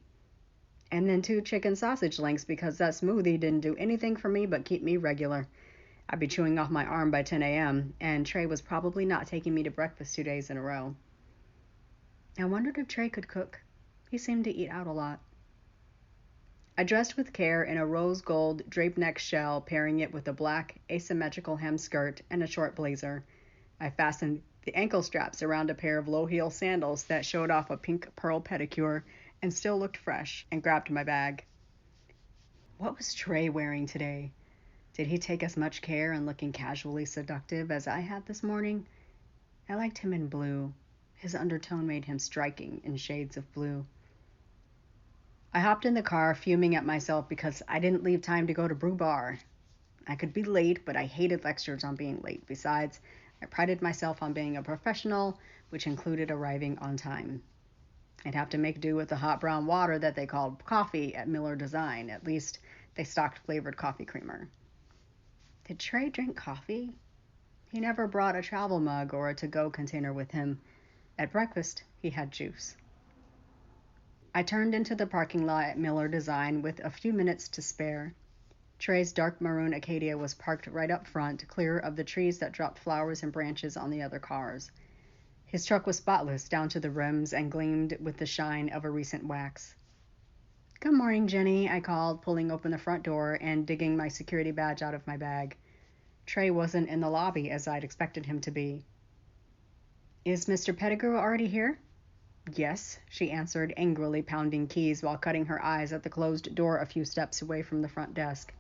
And then 2 chicken sausage links because that smoothie didn't do anything for me but keep me regular. I'd be chewing off my arm by 10 a.m., and Trey was probably not taking me to breakfast 2 days in a row. I wondered if Trey could cook. He seemed to eat out a lot. I dressed with care in a rose gold drape neck shell, pairing it with a black asymmetrical hem skirt and a short blazer. I fastened the ankle straps around a pair of low heel sandals that showed off a pink pearl pedicure and still looked fresh, and grabbed my bag. What was Trey wearing today? Did he take as much care in looking casually seductive as I had this morning? I liked him in blue. His undertone made him striking in shades of blue. I hopped in the car, fuming at myself because I didn't leave time to go to Brew Bar. I could be late, but I hated lectures on being late. Besides, I prided myself on being a professional, which included arriving on time. I'd have to make do with the hot brown water that they called coffee at Miller Design. At least, they stocked flavored coffee creamer. Did Trey drink coffee? He never brought a travel mug or a to-go container with him. At breakfast, he had juice. I turned into the parking lot at Miller Design with a few minutes to spare. Trey's dark maroon Acadia was parked right up front, clear of the trees that dropped flowers and branches on the other cars. His truck was spotless down to the rims and gleamed with the shine of a recent wax. "Good morning, Jenny," I called, pulling open the front door and digging my security badge out of my bag. Trey wasn't in the lobby as I'd expected him to be. "Is Mr. Pettigrew already here?" "Yes," she answered, angrily pounding keys while cutting her eyes at the closed door a few steps away from the front desk.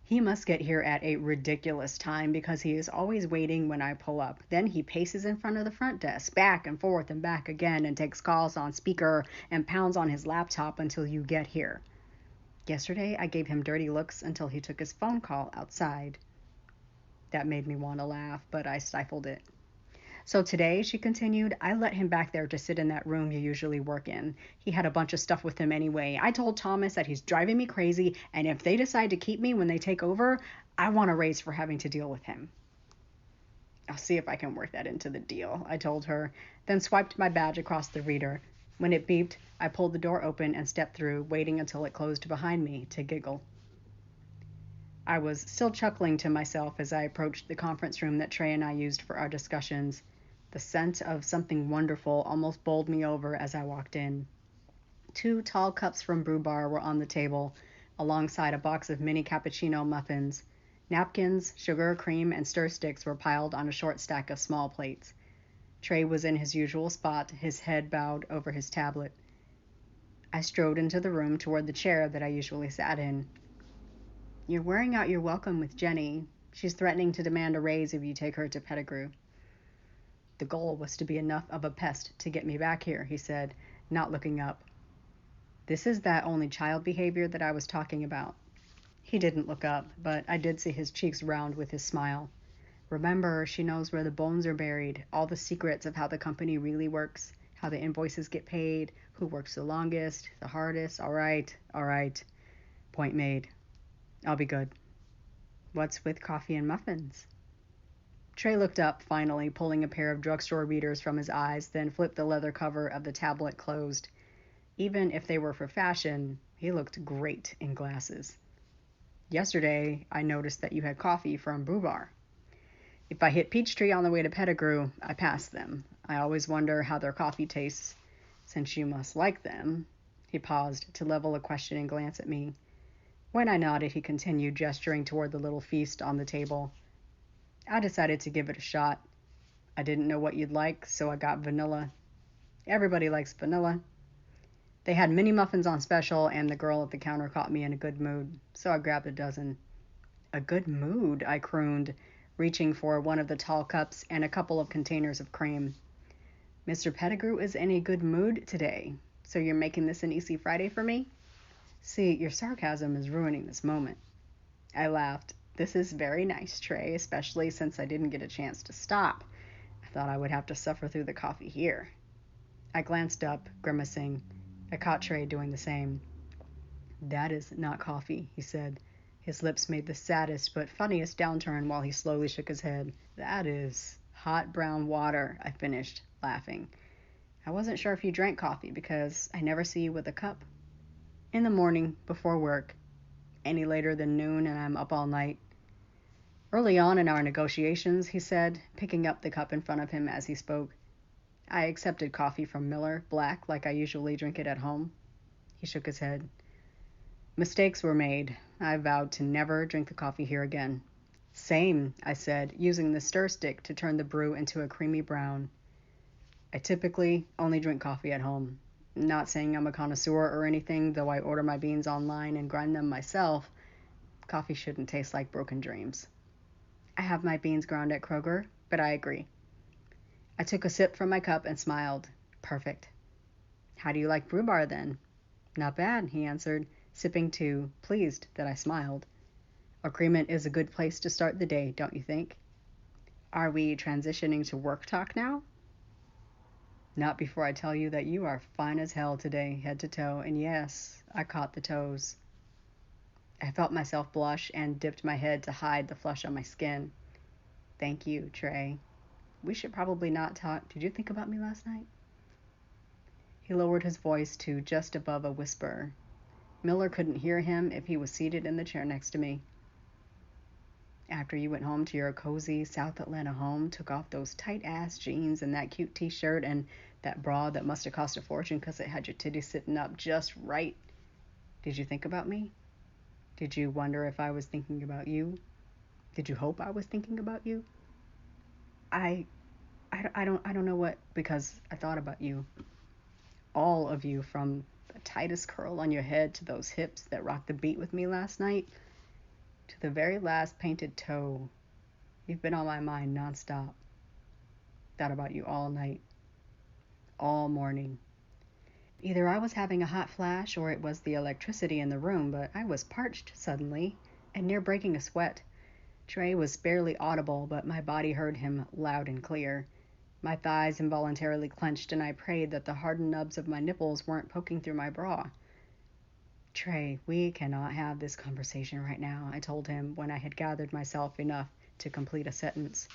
"He must get here at a ridiculous time because he is always waiting when I pull up. Then he paces in front of the front desk, back and forth and back again, and takes calls on speaker and pounds on his laptop until you get here. Yesterday, I gave him dirty looks until he took his phone call outside." That made me want to laugh, but I stifled it. "So today," she continued, "I let him back there to sit in that room you usually work in. He had a bunch of stuff with him anyway. I told Thomas that he's driving me crazy, and if they decide to keep me when they take over, I want a raise for having to deal with him." "I'll see if I can work that into the deal," I told her, then swiped my badge across the reader. When it beeped, I pulled the door open and stepped through, waiting until it closed behind me to giggle. I was still chuckling to myself as I approached the conference room that Trey and I used for our discussions. The scent of something wonderful almost bowled me over as I walked in. 2 tall cups from Brew Bar were on the table, alongside a box of mini cappuccino muffins. Napkins, sugar, cream, and stir sticks were piled on a short stack of small plates. Trey was in his usual spot, his head bowed over his tablet. I strode into the room toward the chair that I usually sat in. "You're wearing out your welcome with Jenny. She's threatening to demand a raise if you take her to Pettigrew." "The goal was to be enough of a pest to get me back here," he said, not looking up. "This is that only child behavior that I was talking about." He didn't look up, but I did see his cheeks round with his smile. "Remember, she knows where the bones are buried, all the secrets of how the company really works, how the invoices get paid, who works the longest, the hardest. All right. Point made. I'll be good." "What's with coffee and muffins?" Trey looked up, finally, pulling a pair of drugstore readers from his eyes, then flipped the leather cover of the tablet closed. Even if they were for fashion, he looked great in glasses. "Yesterday, I noticed that you had coffee from Brew Bar." "If I hit Peachtree on the way to Pettigrew, I pass them. I always wonder how their coffee tastes. Since you must like them." He paused to level a questioning glance at me. When I nodded, he continued, gesturing toward the little feast on the table. "I decided to give it a shot. I didn't know what you'd like, so I got vanilla. Everybody likes vanilla." They had mini muffins on special, and the girl at the counter caught me in a good mood, so I grabbed a dozen. "A good mood," I crooned, reaching for one of the tall cups and a couple of containers of cream. "Mr. Pettigrew is in a good mood today, so you're making this an easy Friday for me?" "See, your sarcasm is ruining this moment." I laughed. "This is very nice, Trey, especially since I didn't get a chance to stop. I thought I would have to suffer through the coffee here." I glanced up, grimacing. I caught Trey doing the same. "That is not coffee," he said. His lips made the saddest but funniest downturn while he slowly shook his head. "That is hot brown water," I finished, laughing. "I wasn't sure if you drank coffee because I never see you with a cup." "In the morning, before work. Any later than noon and I'm up all night." "Early on in our negotiations," he said, picking up the cup in front of him as he spoke, I accepted coffee from Miller, black, like I usually drink it at home. He shook his head. Mistakes were made. I vowed to never drink the coffee here again. Same, I said, using the stir stick to turn the brew into a creamy brown. I typically only drink coffee at home. Not saying I'm a connoisseur or anything, though I order my beans online and grind them myself. Coffee shouldn't taste like broken dreams. I have my beans ground at Kroger, but I agree. I took a sip from my cup and smiled. Perfect. How do you like Brew Bar then? Not bad, he answered, sipping too, pleased that I smiled. Agreement is a good place to start the day, don't you think? Are we transitioning to work talk now? Not before I tell you that you are fine as hell today, head to toe, and yes, I caught the toes. I felt myself blush and dipped my head to hide the flush on my skin. Thank you, Trey. We should probably not talk. Did you think about me last night? He lowered his voice to just above a whisper. Miller couldn't hear him if he was seated in the chair next to me. After you went home to your cozy South Atlanta home, took off those tight-ass jeans and that cute t-shirt and that bra that must have cost a fortune because it had your titties sitting up just right, did you think about me? Did you wonder if I was thinking about you? Did you hope I was thinking about you? I don't know what, because I thought about you. All of you, from the tightest curl on your head to those hips that rocked the beat with me last night, to the very last painted toe. You've been on my mind nonstop. Thought about you all night, all morning. Either I was having a hot flash or it was the electricity in the room, but I was parched suddenly and near breaking a sweat. Trey was barely audible, but my body heard him loud and clear. My thighs involuntarily clenched, and I prayed that the hardened nubs of my nipples weren't poking through my bra. Trey, we cannot have this conversation right now, I told him when I had gathered myself enough to complete a sentence.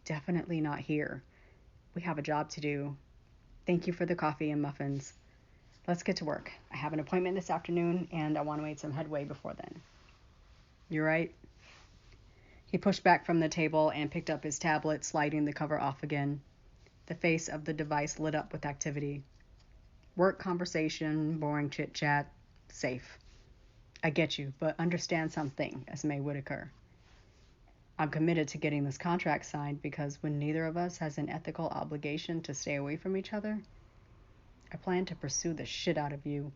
Definitely not here. We have a job to do. Thank you for the coffee and muffins. Let's get to work. I have an appointment this afternoon, and I want to make some headway before then. You right? He pushed back from the table and picked up his tablet, sliding the cover off again. The face of the device lit up with activity. Work conversation, boring chit-chat, safe. I get you, but understand something, Esme Whitaker. I'm committed to getting this contract signed because when neither of us has an ethical obligation to stay away from each other, I plan to pursue the shit out of you.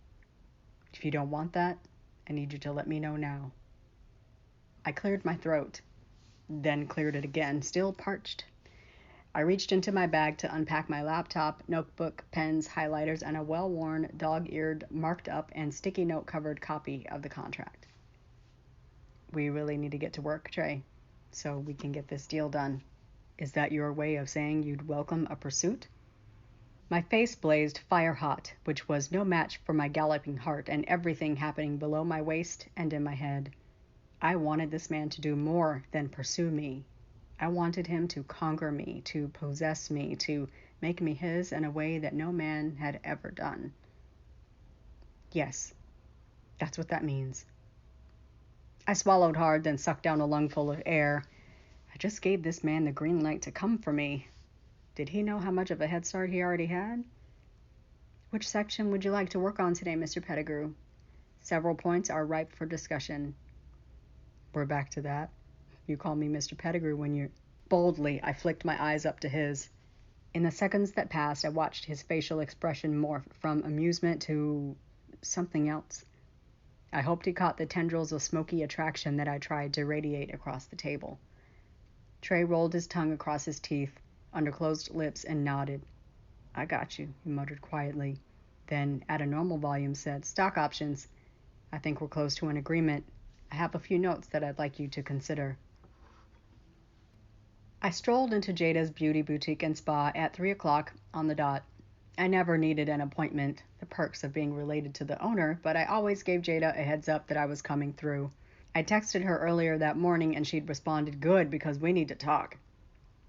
If you don't want that, I need you to let me know now. I cleared my throat, then cleared it again, still parched. I reached into my bag to unpack my laptop, notebook, pens, highlighters, and a well-worn, dog-eared, marked-up, and sticky note-covered copy of the contract. We really need to get to work, Trey, so we can get this deal done. Is that your way of saying you'd welcome a pursuit? My face blazed fire-hot, which was no match for my galloping heart and everything happening below my waist and in my head. I wanted this man to do more than pursue me. I wanted him to conquer me, to possess me, to make me his in a way that no man had ever done. Yes, that's what that means. I swallowed hard, then sucked down a lungful of air. I just gave this man the green light to come for me. Did he know how much of a head start he already had? Which section would you like to work on today, Mr. Pettigrew? Several points are ripe for discussion. We're back to that. You call me Mr. Pettigrew when you're... Boldly, I flicked my eyes up to his. In the seconds that passed, I watched his facial expression morph from amusement to something else. I hoped he caught the tendrils of smoky attraction that I tried to radiate across the table. Trey rolled his tongue across his teeth, under closed lips, and nodded. I got you, he muttered quietly. Then, at a normal volume, said, Stock options. I think we're close to an agreement. I have a few notes that I'd like you to consider. I strolled into Jada's beauty boutique and spa at 3 o'clock on the dot. I never needed an appointment, the perks of being related to the owner, but I always gave Jada a heads up that I was coming through. I texted her earlier that morning and she'd responded, good, because we need to talk.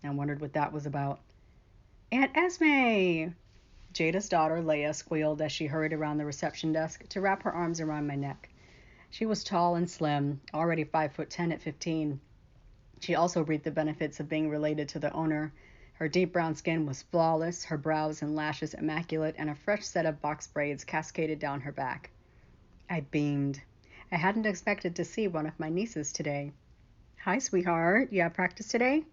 I wondered what that was about. Aunt Esme! Jada's daughter, Leia, squealed as she hurried around the reception desk to wrap her arms around my neck. She was tall and slim, already 5'10" at 15. She also reaped the benefits of being related to the owner, Her deep brown skin was flawless, her brows and lashes immaculate, and a fresh set of box braids cascaded down her back. I beamed. I hadn't expected to see one of my nieces today. "Hi, sweetheart. You have practice today?"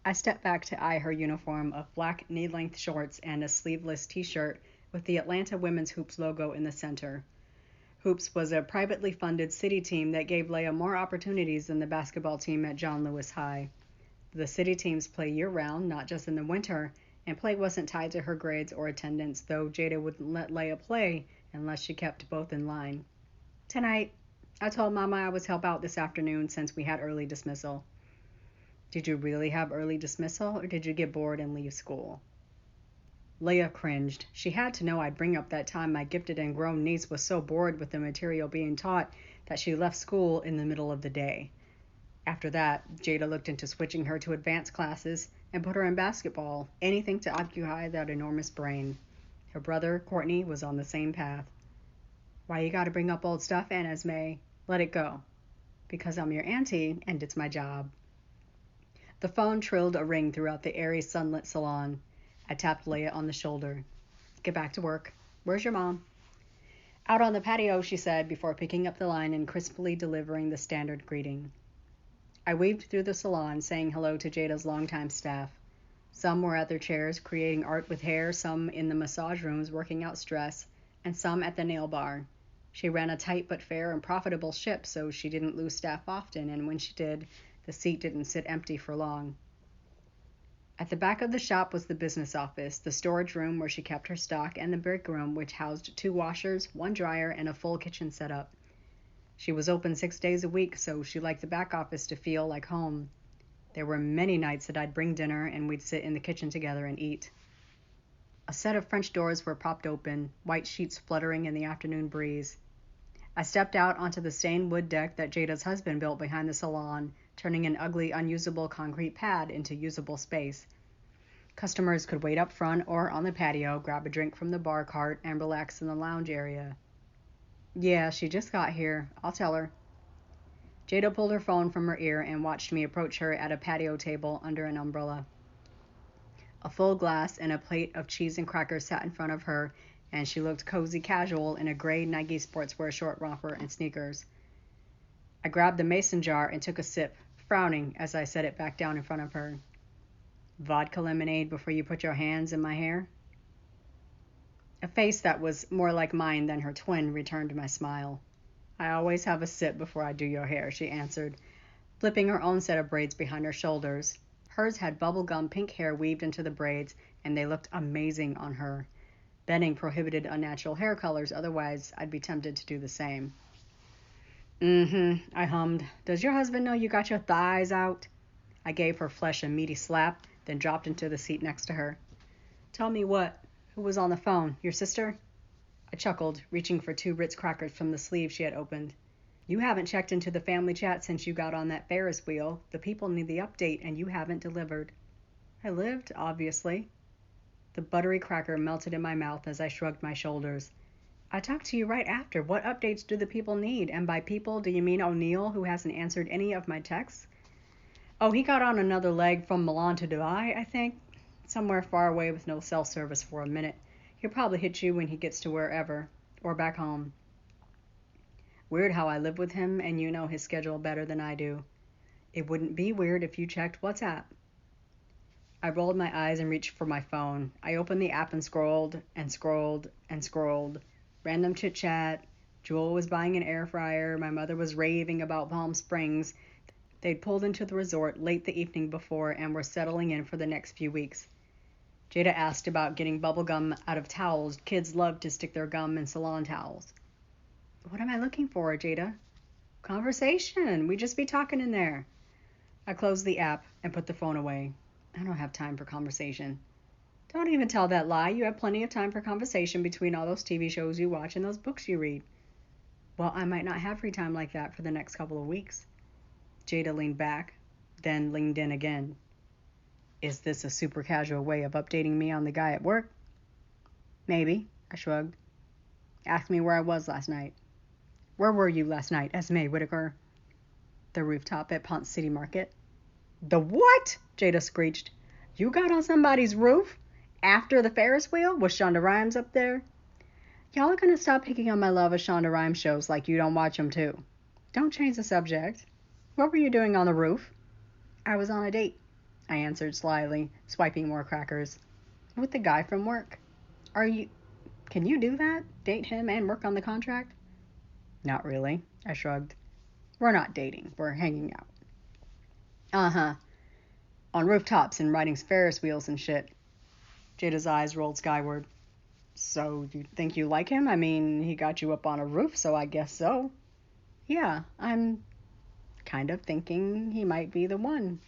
I stepped back to eye her uniform of black knee-length shorts and a sleeveless t-shirt with the Atlanta Women's Hoops logo in the center. Hoops was a privately funded city team that gave Leia more opportunities than the basketball team at John Lewis High. The city teams play year-round, not just in the winter, and play wasn't tied to her grades or attendance, though Jada wouldn't let Leia play unless she kept both in line. "Tonight, I told Mama I was help out this afternoon since we had early dismissal." "Did you really have early dismissal, or did you get bored and leave school?" Leia cringed. She had to know I'd bring up that time my gifted and grown niece was so bored with the material being taught that she left school in the middle of the day. After that, Jada looked into switching her to advanced classes and put her in basketball, anything to occupy that enormous brain. Her brother, Courtney, was on the same path. "Why you gotta bring up old stuff, Aunt Esme? Let it go." "Because I'm your auntie, and it's my job." The phone trilled a ring throughout the airy sunlit salon. I tapped Leia on the shoulder. "Get back to work. Where's your mom?" "Out on the patio," she said, before picking up the line and crisply delivering the standard greeting. I weaved through the salon, saying hello to Jada's longtime staff. Some were at their chairs creating art with hair, some in the massage rooms working out stress, and some at the nail bar. She ran a tight but fair and profitable ship, so she didn't lose staff often, and when she did, the seat didn't sit empty for long. At the back of the shop was the business office, the storage room where she kept her stock, and the break room, which housed 2 washers, 1 dryer, and a full kitchen setup. She was open 6 days a week, so she liked the back office to feel like home. There were many nights that I'd bring dinner and we'd sit in the kitchen together and eat. A set of French doors were propped open, white sheets fluttering in the afternoon breeze. I stepped out onto the stained wood deck that Jada's husband built behind the salon, turning an ugly, unusable concrete pad into usable space. Customers could wait up front or on the patio, grab a drink from the bar cart, and relax in the lounge area. "Yeah, she just got here. I'll tell her." Jada pulled her phone from her ear and watched me approach her at a patio table under an umbrella. A full glass and a plate of cheese and crackers sat in front of her, and she looked cozy casual in a gray Nike sportswear short romper and sneakers. I grabbed the mason jar and took a sip, frowning as I set it back down in front of her. "Vodka lemonade before you put your hands in my hair?" A face that was more like mine than her twin returned my smile. "I always have a sip before I do your hair," she answered, flipping her own set of braids behind her shoulders. Hers had bubblegum pink hair weaved into the braids, and they looked amazing on her. Benning prohibited unnatural hair colors, otherwise I'd be tempted to do the same. I hummed. "Does your husband know you got your thighs out?" I gave her flesh a meaty slap, then dropped into the seat next to her. "Tell me what? Who was on the phone? Your sister?" I chuckled, reaching for 2 Ritz crackers from the sleeve she had opened. "You haven't checked into the family chat since you got on that Ferris wheel. The people need the update, and you haven't delivered." I lived, obviously. The buttery cracker melted in my mouth as I shrugged my shoulders. "I talked to you right after. What updates do the people need? And by people, do you mean O'Neill, who hasn't answered any of my texts?" "Oh, he got on another leg from Milan to Dubai, I think. Somewhere far away with no cell service for a minute. He'll probably hit you when he gets to wherever, or back home." Weird how I live with him and you know his schedule better than I do. It wouldn't be weird if you checked WhatsApp. I rolled my eyes and reached for my phone. I opened the app and scrolled and scrolled and scrolled. Random chit chat. Jewel was buying an air fryer. My mother was raving about Palm Springs. They'd pulled into the resort late the evening before and were settling in for the next few weeks. Jada asked about getting bubble gum out of towels. Kids love to stick their gum in salon towels. What am I looking for, Jada? Conversation. We just be talking in there. I closed the app and put the phone away. I don't have time for conversation. Don't even tell that lie. You have plenty of time for conversation between all those TV shows you watch and those books you read. Well, I might not have free time like that for the next couple of weeks. Jada leaned back, then leaned in again. Is this a super casual way of updating me on the guy at work? Maybe, I shrugged. Ask me where I was last night. Where were you last night, Esme Whitaker? The rooftop at Ponce City Market. The what? Jada screeched. You got on somebody's roof? After the Ferris wheel? Was Shonda Rhimes up there? Y'all are gonna stop picking on my love of Shonda Rhimes shows like you don't watch them too. Don't change the subject. What were you doing on the roof? I was on a date, I answered slyly, swiping more crackers. With the guy from work. Can you do that? Date him and work on the contract? Not really, I shrugged. We're not dating, we're hanging out. Uh-huh. On rooftops and riding Ferris wheels and shit. Jada's eyes rolled skyward. So you think you like him? I mean, he got you up on a roof, so I guess so. Yeah, I'm kind of thinking he might be the one.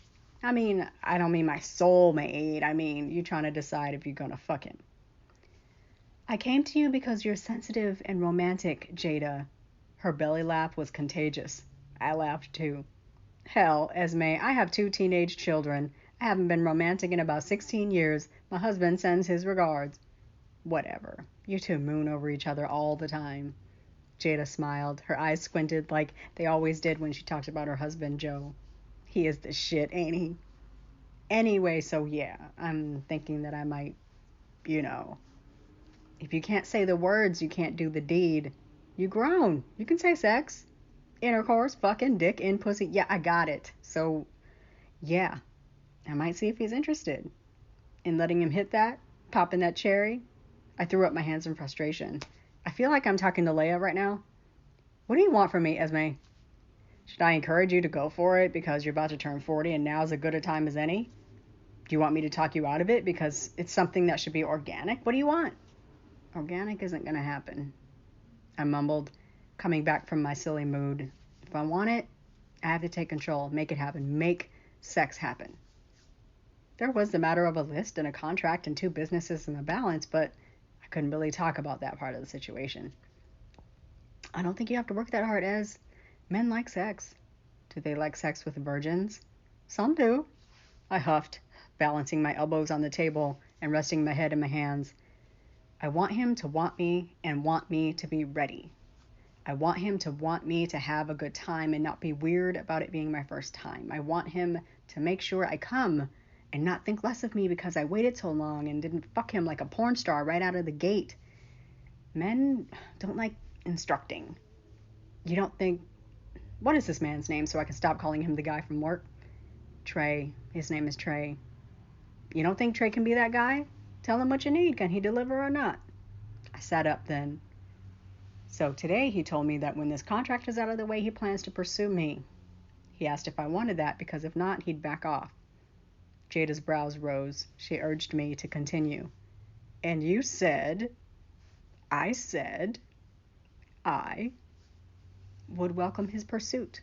I mean, I don't mean my soulmate. I mean, you trying to decide if you're gonna fuck him. I came to you because you're sensitive and romantic, Jada. Her belly laugh was contagious. I laughed too. Hell, Esme, I have 2 teenage children. I haven't been romantic in about 16 years. My husband sends his regards. Whatever. You two moon over each other all the time. Jada smiled. Her eyes squinted like they always did when she talked about her husband, Joe. He is the shit, ain't he? Anyway, so yeah, I'm thinking that I might, if you can't say the words, you can't do the deed. You grown. You can say sex. Intercourse, fucking, dick, in, pussy. Yeah, I got it. So, yeah, I might see if he's interested in letting him hit that, popping that cherry. I threw up my hands in frustration. I feel like I'm talking to Leia right now. What do you want from me, Esme? Should I encourage you to go for it because you're about to turn 40 and now's as good a time as any? Do you want me to talk you out of it because it's something that should be organic? What do you want? Organic isn't going to happen, I mumbled, coming back from my silly mood. If I want it, I have to take control, make it happen, make sex happen. There was the matter of a list and a contract and 2 businesses and a balance, but I couldn't really talk about that part of the situation. I don't think you have to work that hard, Ez. Men like sex. Do they like sex with virgins? Some do. I huffed, balancing my elbows on the table and resting my head in my hands. I want him to want me and want me to be ready. I want him to want me to have a good time and not be weird about it being my first time. I want him to make sure I come and not think less of me because I waited so long and didn't fuck him like a porn star right out of the gate. Men don't like instructing. You don't think... What is this man's name so I can stop calling him the guy from work? Trey. His name is Trey. You don't think Trey can be that guy? Tell him what you need. Can he deliver or not? I sat up then. So today he told me that when this contract is out of the way, he plans to pursue me. He asked if I wanted that because if not, he'd back off. Jada's brows rose. She urged me to continue. And you said... I said... I would welcome his pursuit.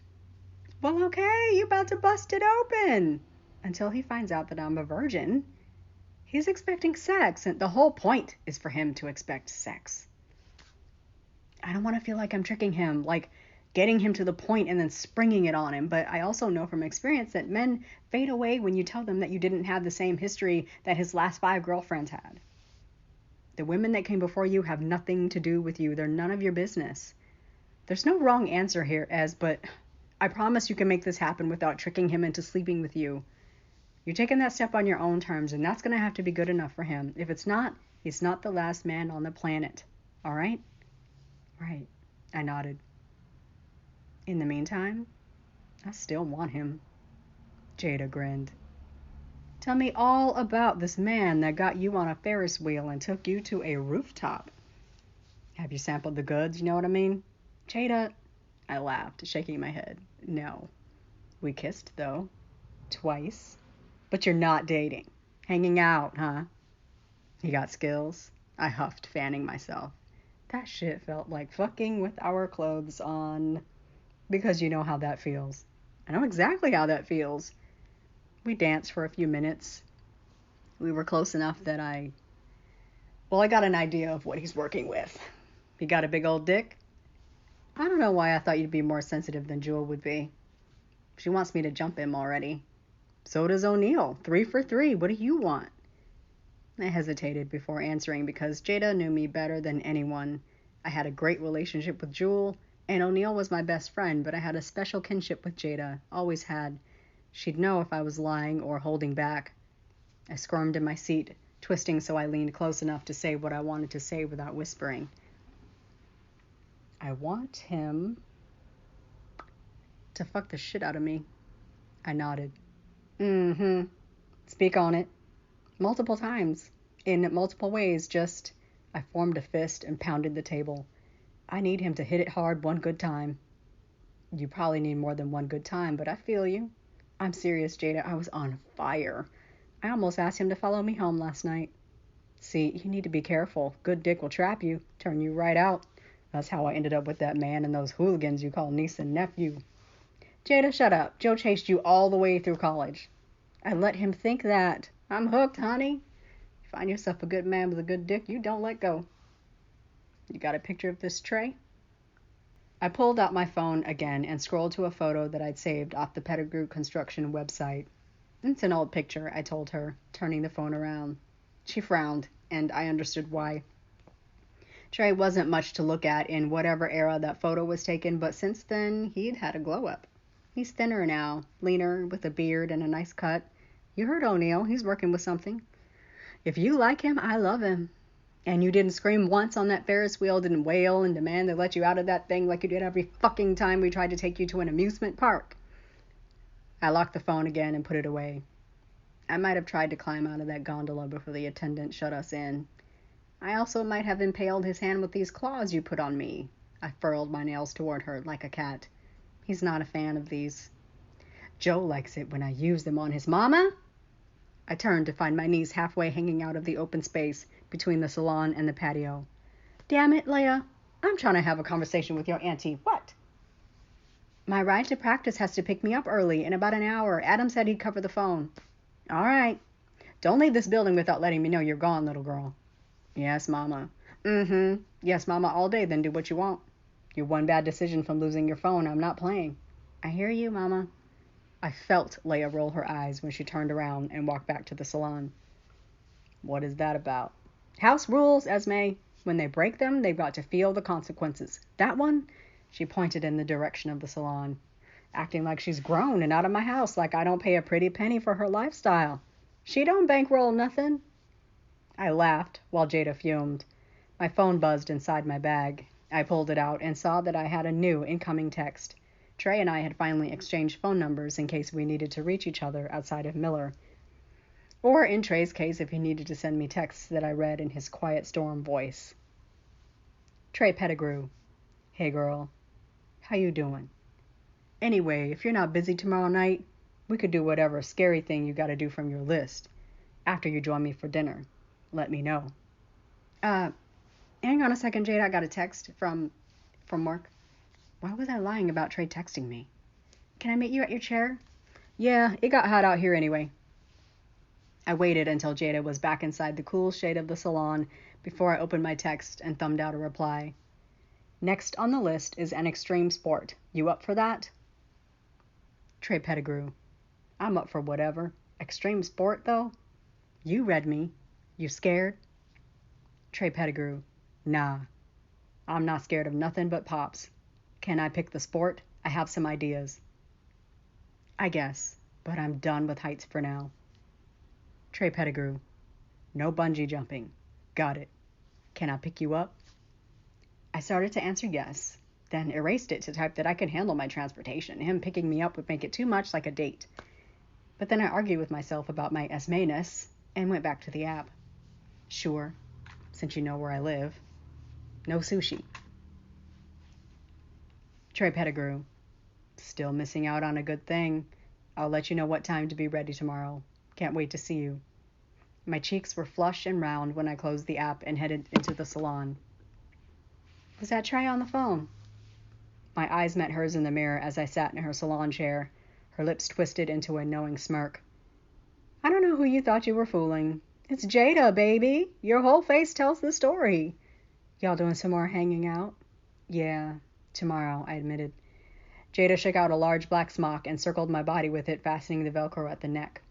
Well, okay, you about to bust it open. Until he finds out that I'm a virgin, he's expecting sex, and the whole point is for him to expect sex. I don't want to feel like I'm tricking him, like getting him to the point and then springing it on him, but I also know from experience that men fade away when you tell them that you didn't have the same history that his last 5 girlfriends had. The women that came before you have nothing to do with you. They're none of your business. There's no wrong answer here, Ez, but I promise you can make this happen without tricking him into sleeping with you. You're taking that step on your own terms, and that's going to have to be good enough for him. If it's not, he's not the last man on the planet. All right? Right. I nodded. In the meantime, I still want him. Jada grinned. Tell me all about this man that got you on a Ferris wheel and took you to a rooftop. Have you sampled the goods, you know what I mean? Jada, I laughed, shaking my head. No. We kissed, though. Twice. But you're not dating. Hanging out, huh? You got skills? I huffed, fanning myself. That shit felt like fucking with our clothes on. Because you know how that feels. I know exactly how that feels. We danced for a few minutes. We were close enough that I got an idea of what he's working with. He got a big old dick. I don't know why I thought you'd be more sensitive than Jewel would be. She wants me to jump him already. So does O'Neill. 3 for 3. What do you want? I hesitated before answering because Jada knew me better than anyone. I had a great relationship with Jewel, and O'Neill was my best friend, but I had a special kinship with Jada. Always had. She'd know if I was lying or holding back. I squirmed in my seat, twisting so I leaned close enough to say what I wanted to say without whispering. I want him to fuck the shit out of me. I nodded. Mm-hmm. Speak on it. Multiple times. In multiple ways, just... I formed a fist and pounded the table. I need him to hit it hard one good time. You probably need more than one good time, but I feel you. I'm serious, Jada. I was on fire. I almost asked him to follow me home last night. See, you need to be careful. Good dick will trap you, turn you right out. That's how I ended up with that man and those hooligans you call niece and nephew. Jada, shut up. Joe chased you all the way through college. I let him think that. I'm hooked, honey. You find yourself a good man with a good dick, you don't let go. You got a picture of this tray? I pulled out my phone again and scrolled to a photo that I'd saved off the Pettigrew Construction website. It's an old picture, I told her, turning the phone around. She frowned, and I understood why. Trey wasn't much to look at in whatever era that photo was taken, but since then, he'd had a glow-up. He's thinner now, leaner, with a beard and a nice cut. You heard O'Neill, he's working with something. If you like him, I love him. And you didn't scream once on that Ferris wheel, didn't wail and demand they let you out of that thing like you did every fucking time we tried to take you to an amusement park. I locked the phone again and put it away. I might have tried to climb out of that gondola before the attendant shut us in. I also might have impaled his hand with these claws you put on me. I furled my nails toward her like a cat. He's not a fan of these. Joe likes it when I use them on his mama. I turned to find my niece halfway hanging out of the open space between the salon and the patio. Damn it, Leia. I'm trying to have a conversation with your auntie. What? My ride to practice has to pick me up early in about an hour. Adam said he'd cover the phone. All right. Don't leave this building without letting me know you're gone, little girl. Yes, Mama. Mm-hmm. Yes, Mama, all day, then do what you want. You're one bad decision from losing your phone. I'm not playing. I hear you, Mama. I felt Leia roll her eyes when she turned around and walked back to the salon. What is that about? House rules, Esme. When they break them, they've got to feel the consequences. That one? She pointed in the direction of the salon, acting like she's grown and out of my house, like I don't pay a pretty penny for her lifestyle. She don't bankroll nothing. I laughed while Jada fumed. My phone buzzed inside my bag. I pulled it out and saw that I had a new incoming text. Trey and I had finally exchanged phone numbers in case we needed to reach each other outside of Miller. Or in Trey's case, if he needed to send me texts that I read in his quiet storm voice. Trey Pettigrew. Hey girl. How you doing? Anyway, if you're not busy tomorrow night, we could do whatever scary thing you gotta do from your list. After you join me for dinner. Let me know. Hang on a second, Jade. I got a text from work. Why was I lying about Trey texting me? Can I meet you at your chair? Yeah, it got hot out here anyway. I waited until Jada was back inside the cool shade of the salon before I opened my text and thumbed out a reply. Next on the list is an extreme sport. You up for that? Trey Pettigrew. I'm up for whatever. Extreme sport, though? You read me. You scared? Trey Pettigrew. Nah. I'm not scared of nothing but pops. Can I pick the sport? I have some ideas. I guess, but I'm done with heights for now. Trey Pettigrew. No bungee jumping. Got it. Can I pick you up? I started to answer yes, then erased it to type that I could handle my transportation. Him picking me up would make it too much like a date. But then I argued with myself about my Esme-ness and went back to the app. Sure, since you know where I live. No sushi. Trey Pettigrew. Still missing out on a good thing. I'll let you know what time to be ready tomorrow. Can't wait to see you. My cheeks were flush and round when I closed the app and headed into the salon. Was that Trey on the phone? My eyes met hers in the mirror as I sat in her salon chair, her lips twisted into a knowing smirk. I don't know who you thought you were fooling. It's Jada, baby. Your whole face tells the story. Y'all doing some more hanging out? Yeah, tomorrow, I admitted. Jada shook out a large black smock and circled my body with it, fastening the Velcro at the neck.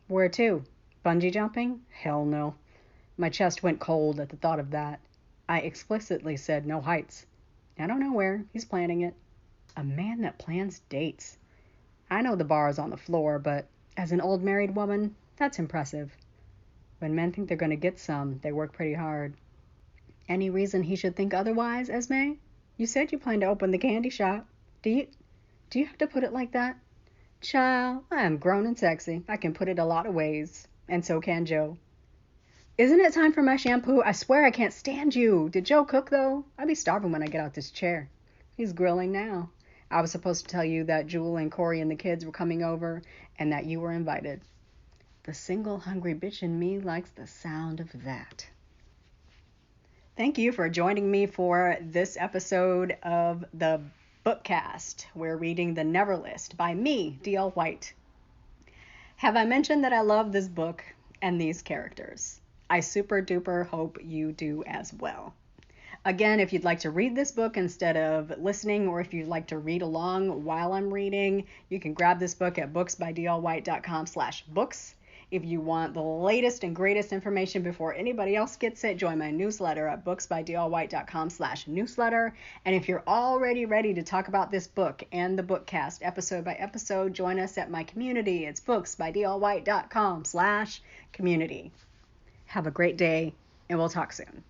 Where to? Bungee jumping? Hell no. My chest went cold at the thought of that. I explicitly said no heights. I don't know where. He's planning it. A man that plans dates. I know the bar is on the floor, but as an old married woman, That's impressive. When men think they're going to get some, they work pretty hard. Any reason he should think otherwise, Esme? You said you plan to open the candy shop. Do you have to put it like that? Child, I am grown and sexy. I can put it a lot of ways. And so can Joe. Isn't it time for my shampoo? I swear I can't stand you. Did Joe cook, though? I'd be starving when I get out this chair. He's grilling now. I was supposed to tell you that Jewel and Corey and the kids were coming over and that you were invited. The single hungry bitch in me likes the sound of that. Thank you for joining me for this episode of the Bookcast. We're reading The Never List by me, D.L. White. Have I mentioned that I love this book and these characters? I super duper hope you do as well. Again, if you'd like to read this book instead of listening, or if you'd like to read along while I'm reading, you can grab this book at booksbydlwhite.com/books. If you want the latest and greatest information before anybody else gets it, join my newsletter at booksbydlwhite.com/newsletter. And if you're already ready to talk about this book and the Bookcast episode by episode, join us at my community. It's booksbydlwhite.com/community. Have a great day, and we'll talk soon.